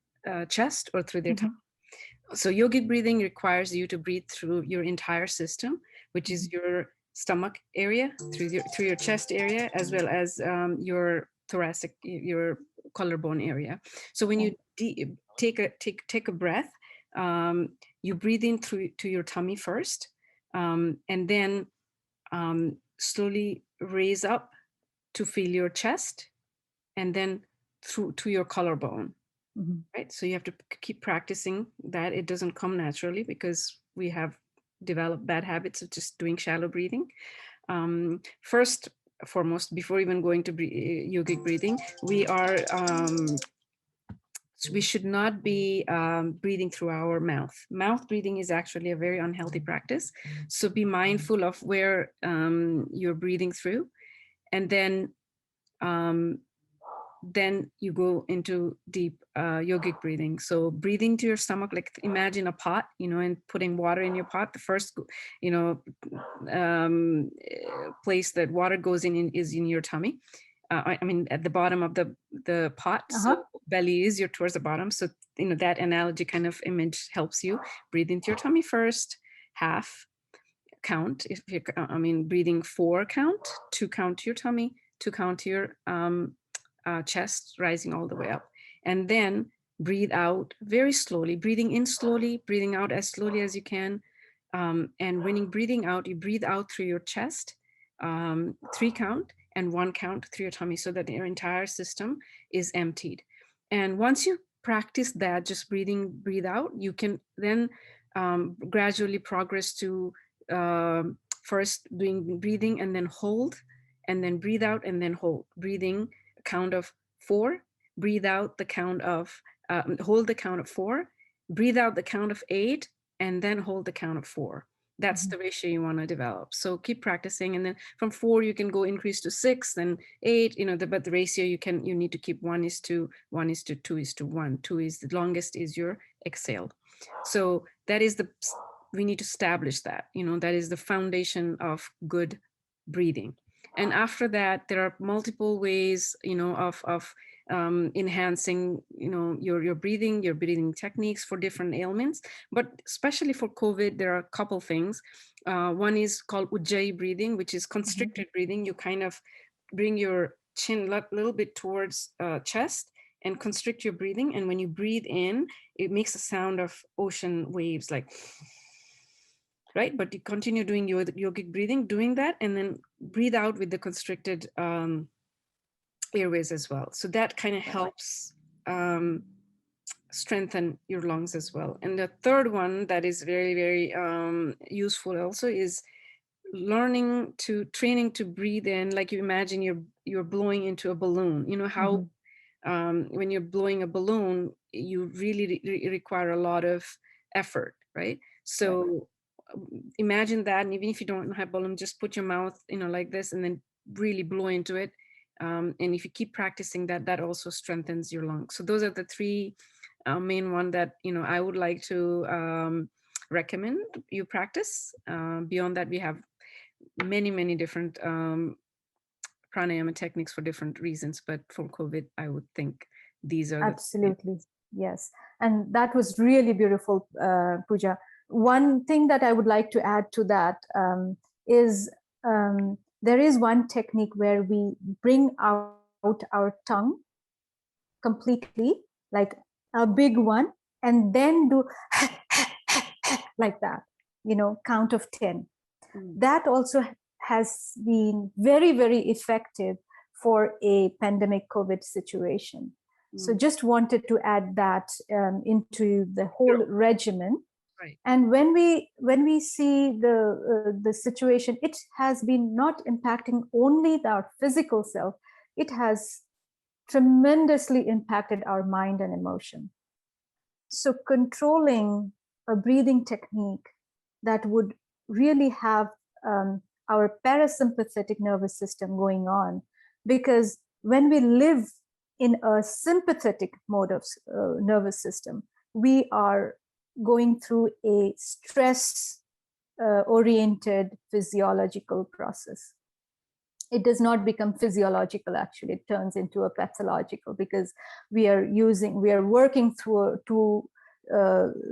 chest or through their tongue. So yogic breathing requires you to breathe through your entire system, which is your stomach area, through your chest area, as well as your thoracic, your collarbone area. So when you take a breath, you breathe in through to your tummy first, and then slowly raise up to feel your chest, and then through to your collarbone. Right? So you have to keep practicing that. It doesn't come naturally because we have developed bad habits of just doing shallow breathing. First, foremost, before even going to yogic breathing, we should not be breathing through our mouth. Mouth breathing is actually a very unhealthy practice. So be mindful of where you're breathing through, and then you go into deep yogic breathing. So breathing to your stomach, like imagine a pot, and putting water in your pot. The first, place that water goes in is in your tummy. I mean, at the bottom of the pot. So belly is towards the bottom. So, that analogy kind of image helps you. Breathe into your tummy first, half count. If you, breathing 4 count, 2 count to your tummy, 2 count to your chest, rising all the way up, and then breathe out very slowly, breathing in slowly, breathing out as slowly as you can. And when you're breathing out, you breathe out through your chest, 3 count, and 1 count through your tummy, so that your entire system is emptied. And once you practice that, just breathe out, you can then gradually progress to first doing breathing and then hold, and then breathe out and then hold. Breathing count of 4, breathe out the count of, hold the count of 4, breathe out the count of 8, and then hold the count of 4. That's the ratio you want to develop. So keep practicing, and then from 4 you can go increase to 6, then 8. But the ratio you need to keep 1:2, 1:2:1. 2 is the longest is your exhale. So that is we need to establish that. That is the foundation of good breathing. And after that, there are multiple ways, of enhancing, your breathing techniques for different ailments. But especially for COVID, there are a couple things. One is called Ujjayi breathing, which is constricted breathing. You kind of bring your chin a little bit towards chest and constrict your breathing. And when you breathe in, it makes a sound of ocean waves, like, right? But you continue doing your yogic breathing, doing that, and then breathe out with the constricted airways as well. So that kind of helps strengthen your lungs as well. And the third one that is very, very useful also is training to breathe in, like you imagine you're blowing into a balloon. You know how when you're blowing a balloon, you really require a lot of effort, right? So imagine that, and even if you don't have balloon, just put your mouth, like this, and then really blow into it. And if you keep practicing that, that also strengthens your lungs. So those are the three main one that I would like to recommend you practice. Beyond that, we have many different pranayama techniques for different reasons, but for COVID, I would think these are absolutely. Yes, and that was really beautiful, Pooja. One thing that I would like to add to that is there is one technique where we bring out our tongue completely, like a big one, and then do like that, count of 10. That also has been very, very effective for a pandemic COVID situation. So just wanted to add that into the whole regimen. Right. And when we see the situation, it has been not impacting only our physical self, it has tremendously impacted our mind and emotion. So controlling a breathing technique that would really have our parasympathetic nervous system going on, because when we live in a sympathetic mode of nervous system, we are going through a stress oriented physiological process. It does not become physiological, actually it turns into a pathological, because we are working through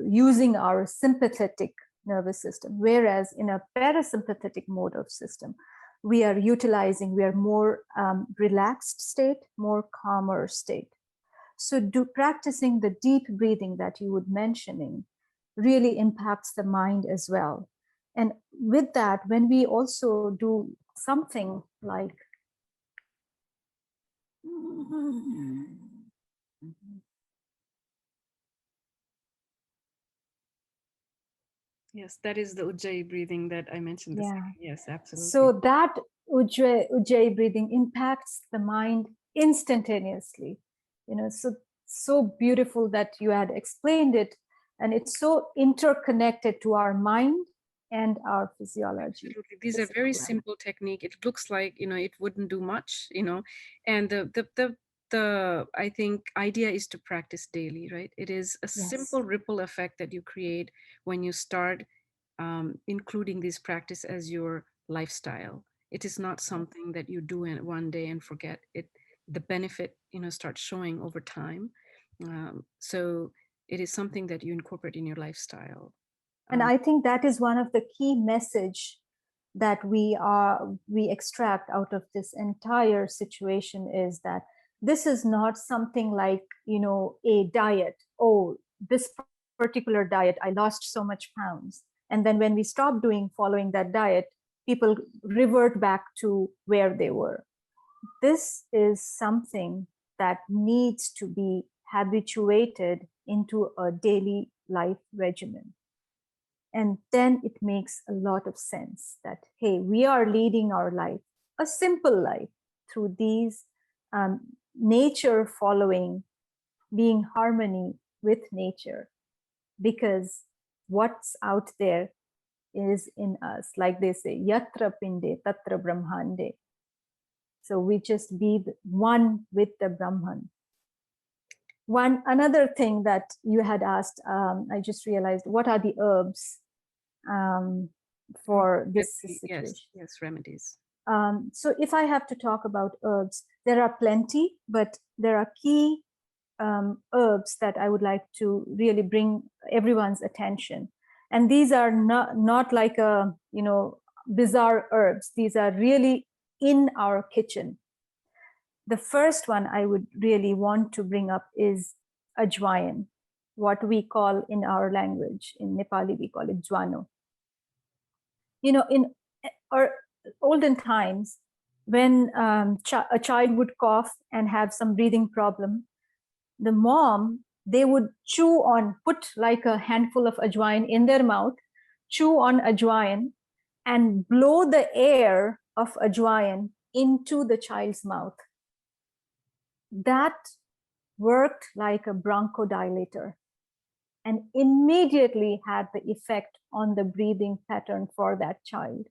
using our sympathetic nervous system, whereas in a parasympathetic mode of system, we are more relaxed state, more calmer state. So practicing the deep breathing that you were mentioning really impacts the mind as well. And with that, when we also do something like Yes, that is the Ujjayi breathing that I mentioned. Yes, absolutely. So that Ujjayi breathing impacts the mind instantaneously. So beautiful that you had explained it, and it's so interconnected to our mind and our physiology. Absolutely. These are very simple technique. It looks like, it wouldn't do much, and the I think idea is to practice daily, right? It is a simple ripple effect that you create when you start including this practice as your lifestyle. It is not something that you do in one day and forget it. The benefit, starts showing over time. So it is something that you incorporate in your lifestyle. And I think that is one of the key message that we extract out of this entire situation, is that this is not something like, a diet. Oh, this particular diet, I lost so much pounds. And then when we stop following that diet, people revert back to where they were. This is something that needs to be habituated into a daily life regimen. And then it makes a lot of sense that, hey, we are leading our life, a simple life, through these nature following, being harmony with nature, because what's out there is in us. Like they say, yatra pinde tatra brahmande. So we just be one with the Brahman. Another thing that you had asked, I just realized, what are the herbs for this situation? Yes, remedies. So if I have to talk about herbs, there are plenty, but there are key herbs that I would like to really bring everyone's attention. And these are not like bizarre herbs. These are really in our kitchen. The first one I would really want to bring up is Ajwain, what we call in our language, in Nepali, we call it Jwano. In our olden times, when a child would cough and have some breathing problem, the mom, they would chew on, put like a handful of ajwain in their mouth, chew on ajwain, and blow the air of ajwain into the child's mouth. That worked like a bronchodilator and immediately had the effect on the breathing pattern for that child.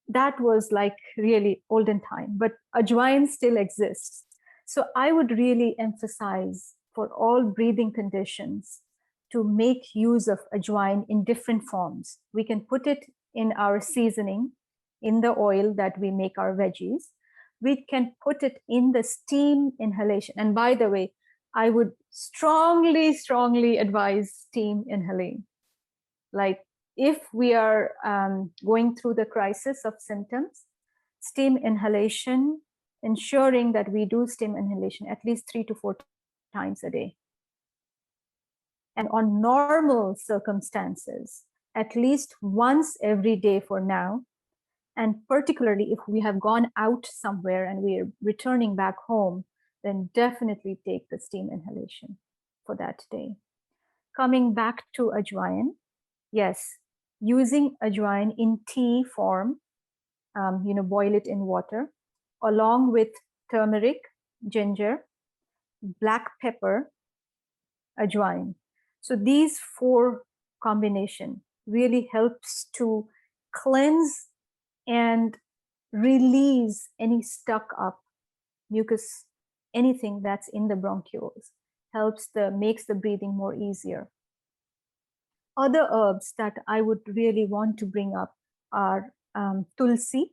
That was like really olden time, but Ajwain still exists. So I would really emphasize for all breathing conditions to make use of Ajwain in different forms. We can put it in our seasoning, in the oil that we make our veggies. We can put it in the steam inhalation. And by the way, I would strongly, strongly advise steam inhaling. Like if we are going through the crisis of symptoms, steam inhalation, ensuring that we do steam inhalation at least 3 to 4 times a day. And on normal circumstances, at least once every day for now. And particularly if we have gone out somewhere and we are returning back home, then definitely take the steam inhalation for that day. Coming back to Ajwain, yes, using Ajwain in tea form, boil it in water, along with turmeric, ginger, black pepper, Ajwain. So these 4 combination really helps to cleanse and release any stuck up mucus, anything that's in the bronchioles, makes the breathing more easier. Other herbs that I would really want to bring up are Tulsi.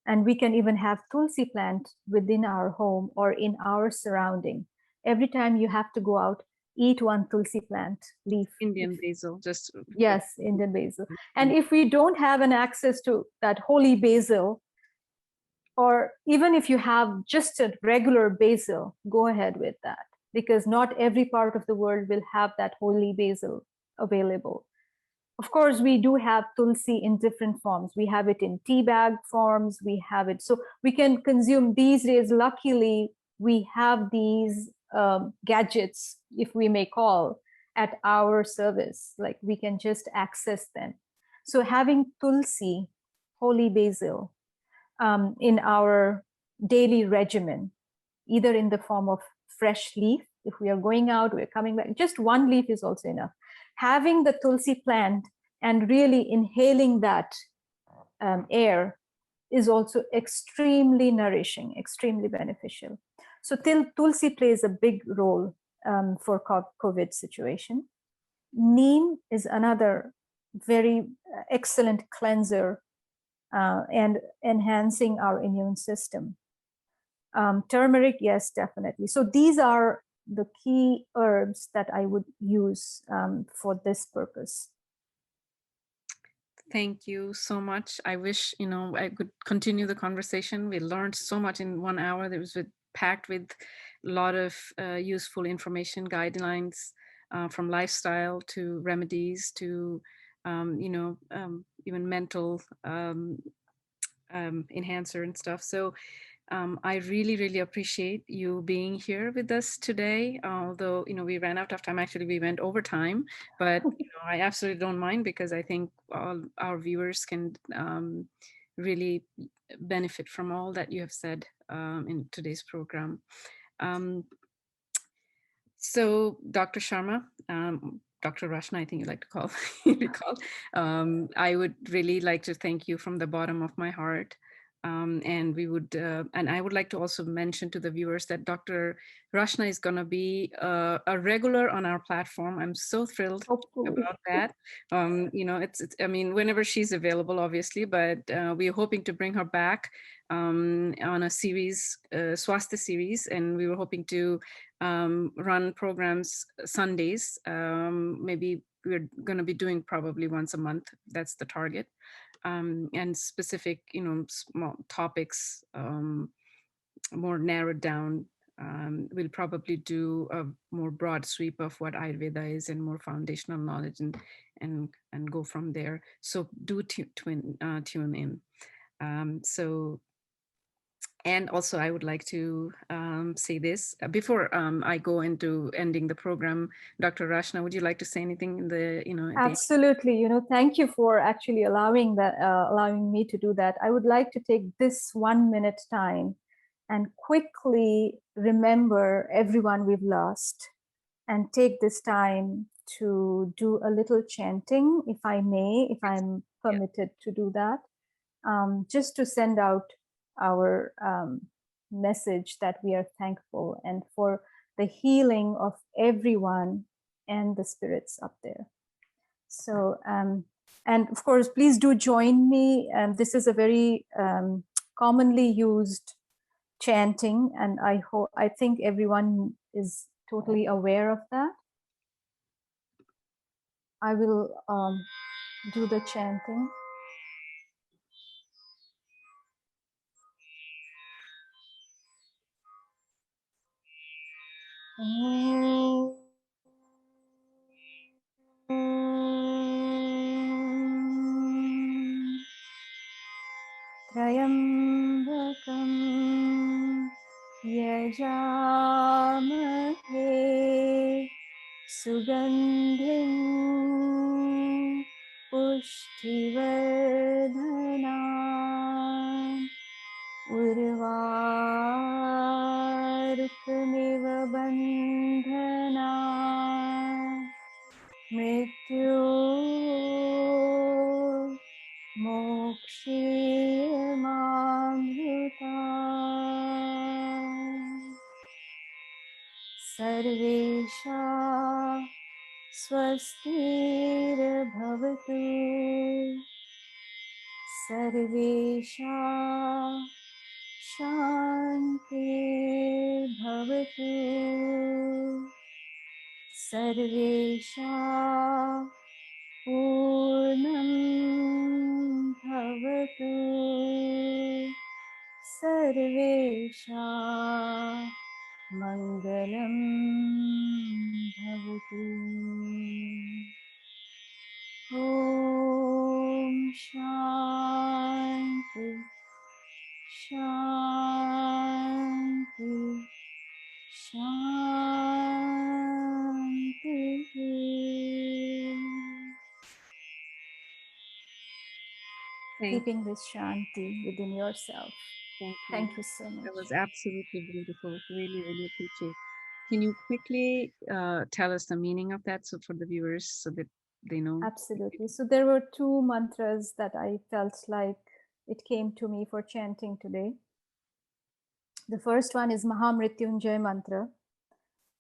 And we can even have Tulsi plant within our home or in our surrounding. Every time you have to go out, eat one Tulsi plant leaf. Indian basil, just. Yes, Indian basil. And if we don't have an access to that holy basil, or even if you have just a regular basil, go ahead with that, because not every part of the world will have that holy basil available. Of course, we do have Tulsi in different forms. We have it in tea bag forms. We have it, so we can consume these days. Luckily, we have these gadgets, if we may call, at our service. Like we can just access them. So having Tulsi, holy basil, in our daily regimen, either in the form of fresh leaf, if we are going out, we're coming back, just one leaf is also enough. Having the Tulsi plant and really inhaling that air is also extremely nourishing, extremely beneficial. So Tulsi plays a big role for COVID situation. Neem is another very excellent cleanser and enhancing our immune system. Turmeric, yes, definitely. So these are the key herbs that I would use for this purpose. Thank you so much. I wish, I could continue the conversation. We learned so much in 1 hour. That was packed with a lot of useful information, guidelines, from lifestyle to remedies to, even mental enhancer and stuff. So I really, really appreciate you being here with us today. Although, we ran out of time. Actually, we went over time, but I absolutely don't mind, because I think all our viewers can really benefit from all that you have said in today's program. So, Dr. Sharma, Dr. Rashna, I think you like to call, I would really like to thank you from the bottom of my heart. And I would like to also mention to the viewers that Dr. Rashna is going to be a regular on our platform. I'm so thrilled about that. I mean, whenever she's available, obviously, but we're hoping to bring her back on a series, Swasthya series, and we were hoping to run programs Sundays. Maybe we're going to be doing probably once a month. That's the target. And specific, small topics, more narrowed down. We'll probably do a more broad sweep of what Ayurveda is and more foundational knowledge, and go from there. So do tune in. So And also, I would like to say this before I go into ending the program. Dr. Rashna, would you like to say anything in the, at the Absolutely. Thank you for actually allowing me to do that. I would like to take this 1 minute time and quickly remember everyone we've lost, and take this time to do a little chanting, if I may, if I'm Yeah. permitted to do that, just to send out our message that we are thankful and for the healing of everyone and the spirits up there. So, and of course, please do join me. This is a very commonly used chanting, and I think everyone is totally aware of that. I will do the chanting. Trayambakam yajamahe sugandhim pushtivardhanam urvarukamiv bandhanam mrityu mokshiyamamruta sarvesha swastirabhavatu sarvesha shantirabhavatu sarvesha पूर्णं भवतु सर्वेषां मङ्गलं भवतु ॐ शान्ति शान्ति शान्तिः. Keeping this shanti within yourself. Thank you. Thank you so much. That was absolutely beautiful. Really, really appreciate. Can you quickly tell us the meaning of that, so for the viewers, so that they know? Absolutely. So there were two mantras that I felt like it came to me for chanting today. The first one is Mahamrityunjay mantra.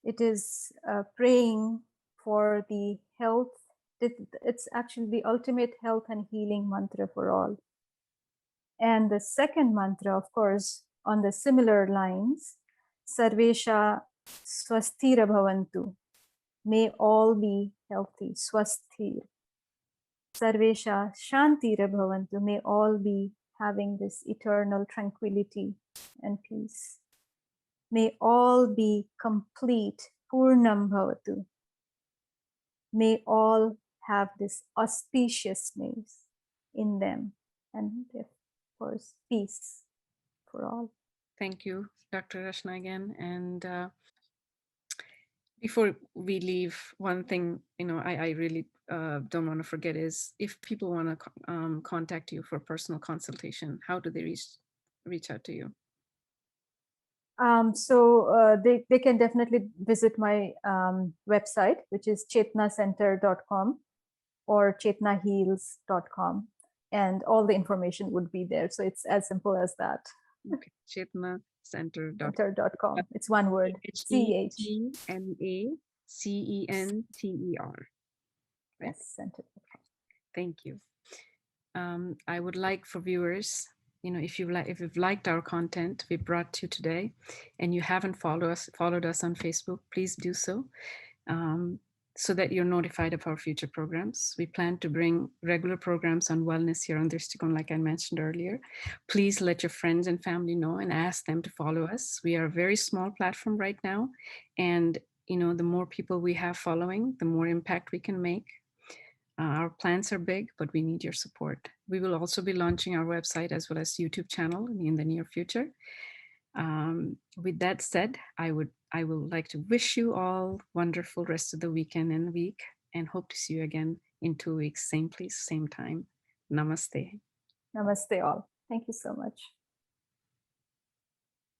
It is praying for the health. It's actually the ultimate health and healing mantra for all. And the second mantra, of course, on the similar lines, Sarvesha Swastira Bhavantu. May all be healthy. Swasthir. Sarvesha Shantira Bhavantu. May all be having this eternal tranquility and peace. May all be complete. Purnam Bhavatu. May all have this auspiciousness in them, and of course, peace for all. Thank you, Dr. Rashna, again. And before we leave, one thing I really don't want to forget is, if people want to contact you for personal consultation, how do they reach out to you? So they can definitely visit my website, which is chetnacenter.com or chetnaheals.com, and all the information would be there. So it's as simple as that. Okay. Chetnacenter.com. It's one word. CHETNACENTER. Yes, center. Thank you. I would like for viewers, if you've liked our content we brought to you today, and you haven't followed us on Facebook, please do so, so that you're notified of our future programs. We plan to bring regular programs on wellness here on Drishtikon, like I mentioned earlier. Please let your friends and family know and ask them to follow us. We are a very small platform right now, and the more people we have following, the more impact we can make. Our plans are big, but we need your support. We will also be launching our website as well as YouTube channel in the near future. With that said, I will like to wish you all wonderful rest of the weekend and week, and hope to see you again in 2 weeks, same place, same time. Namaste. Namaste all. Thank you so much.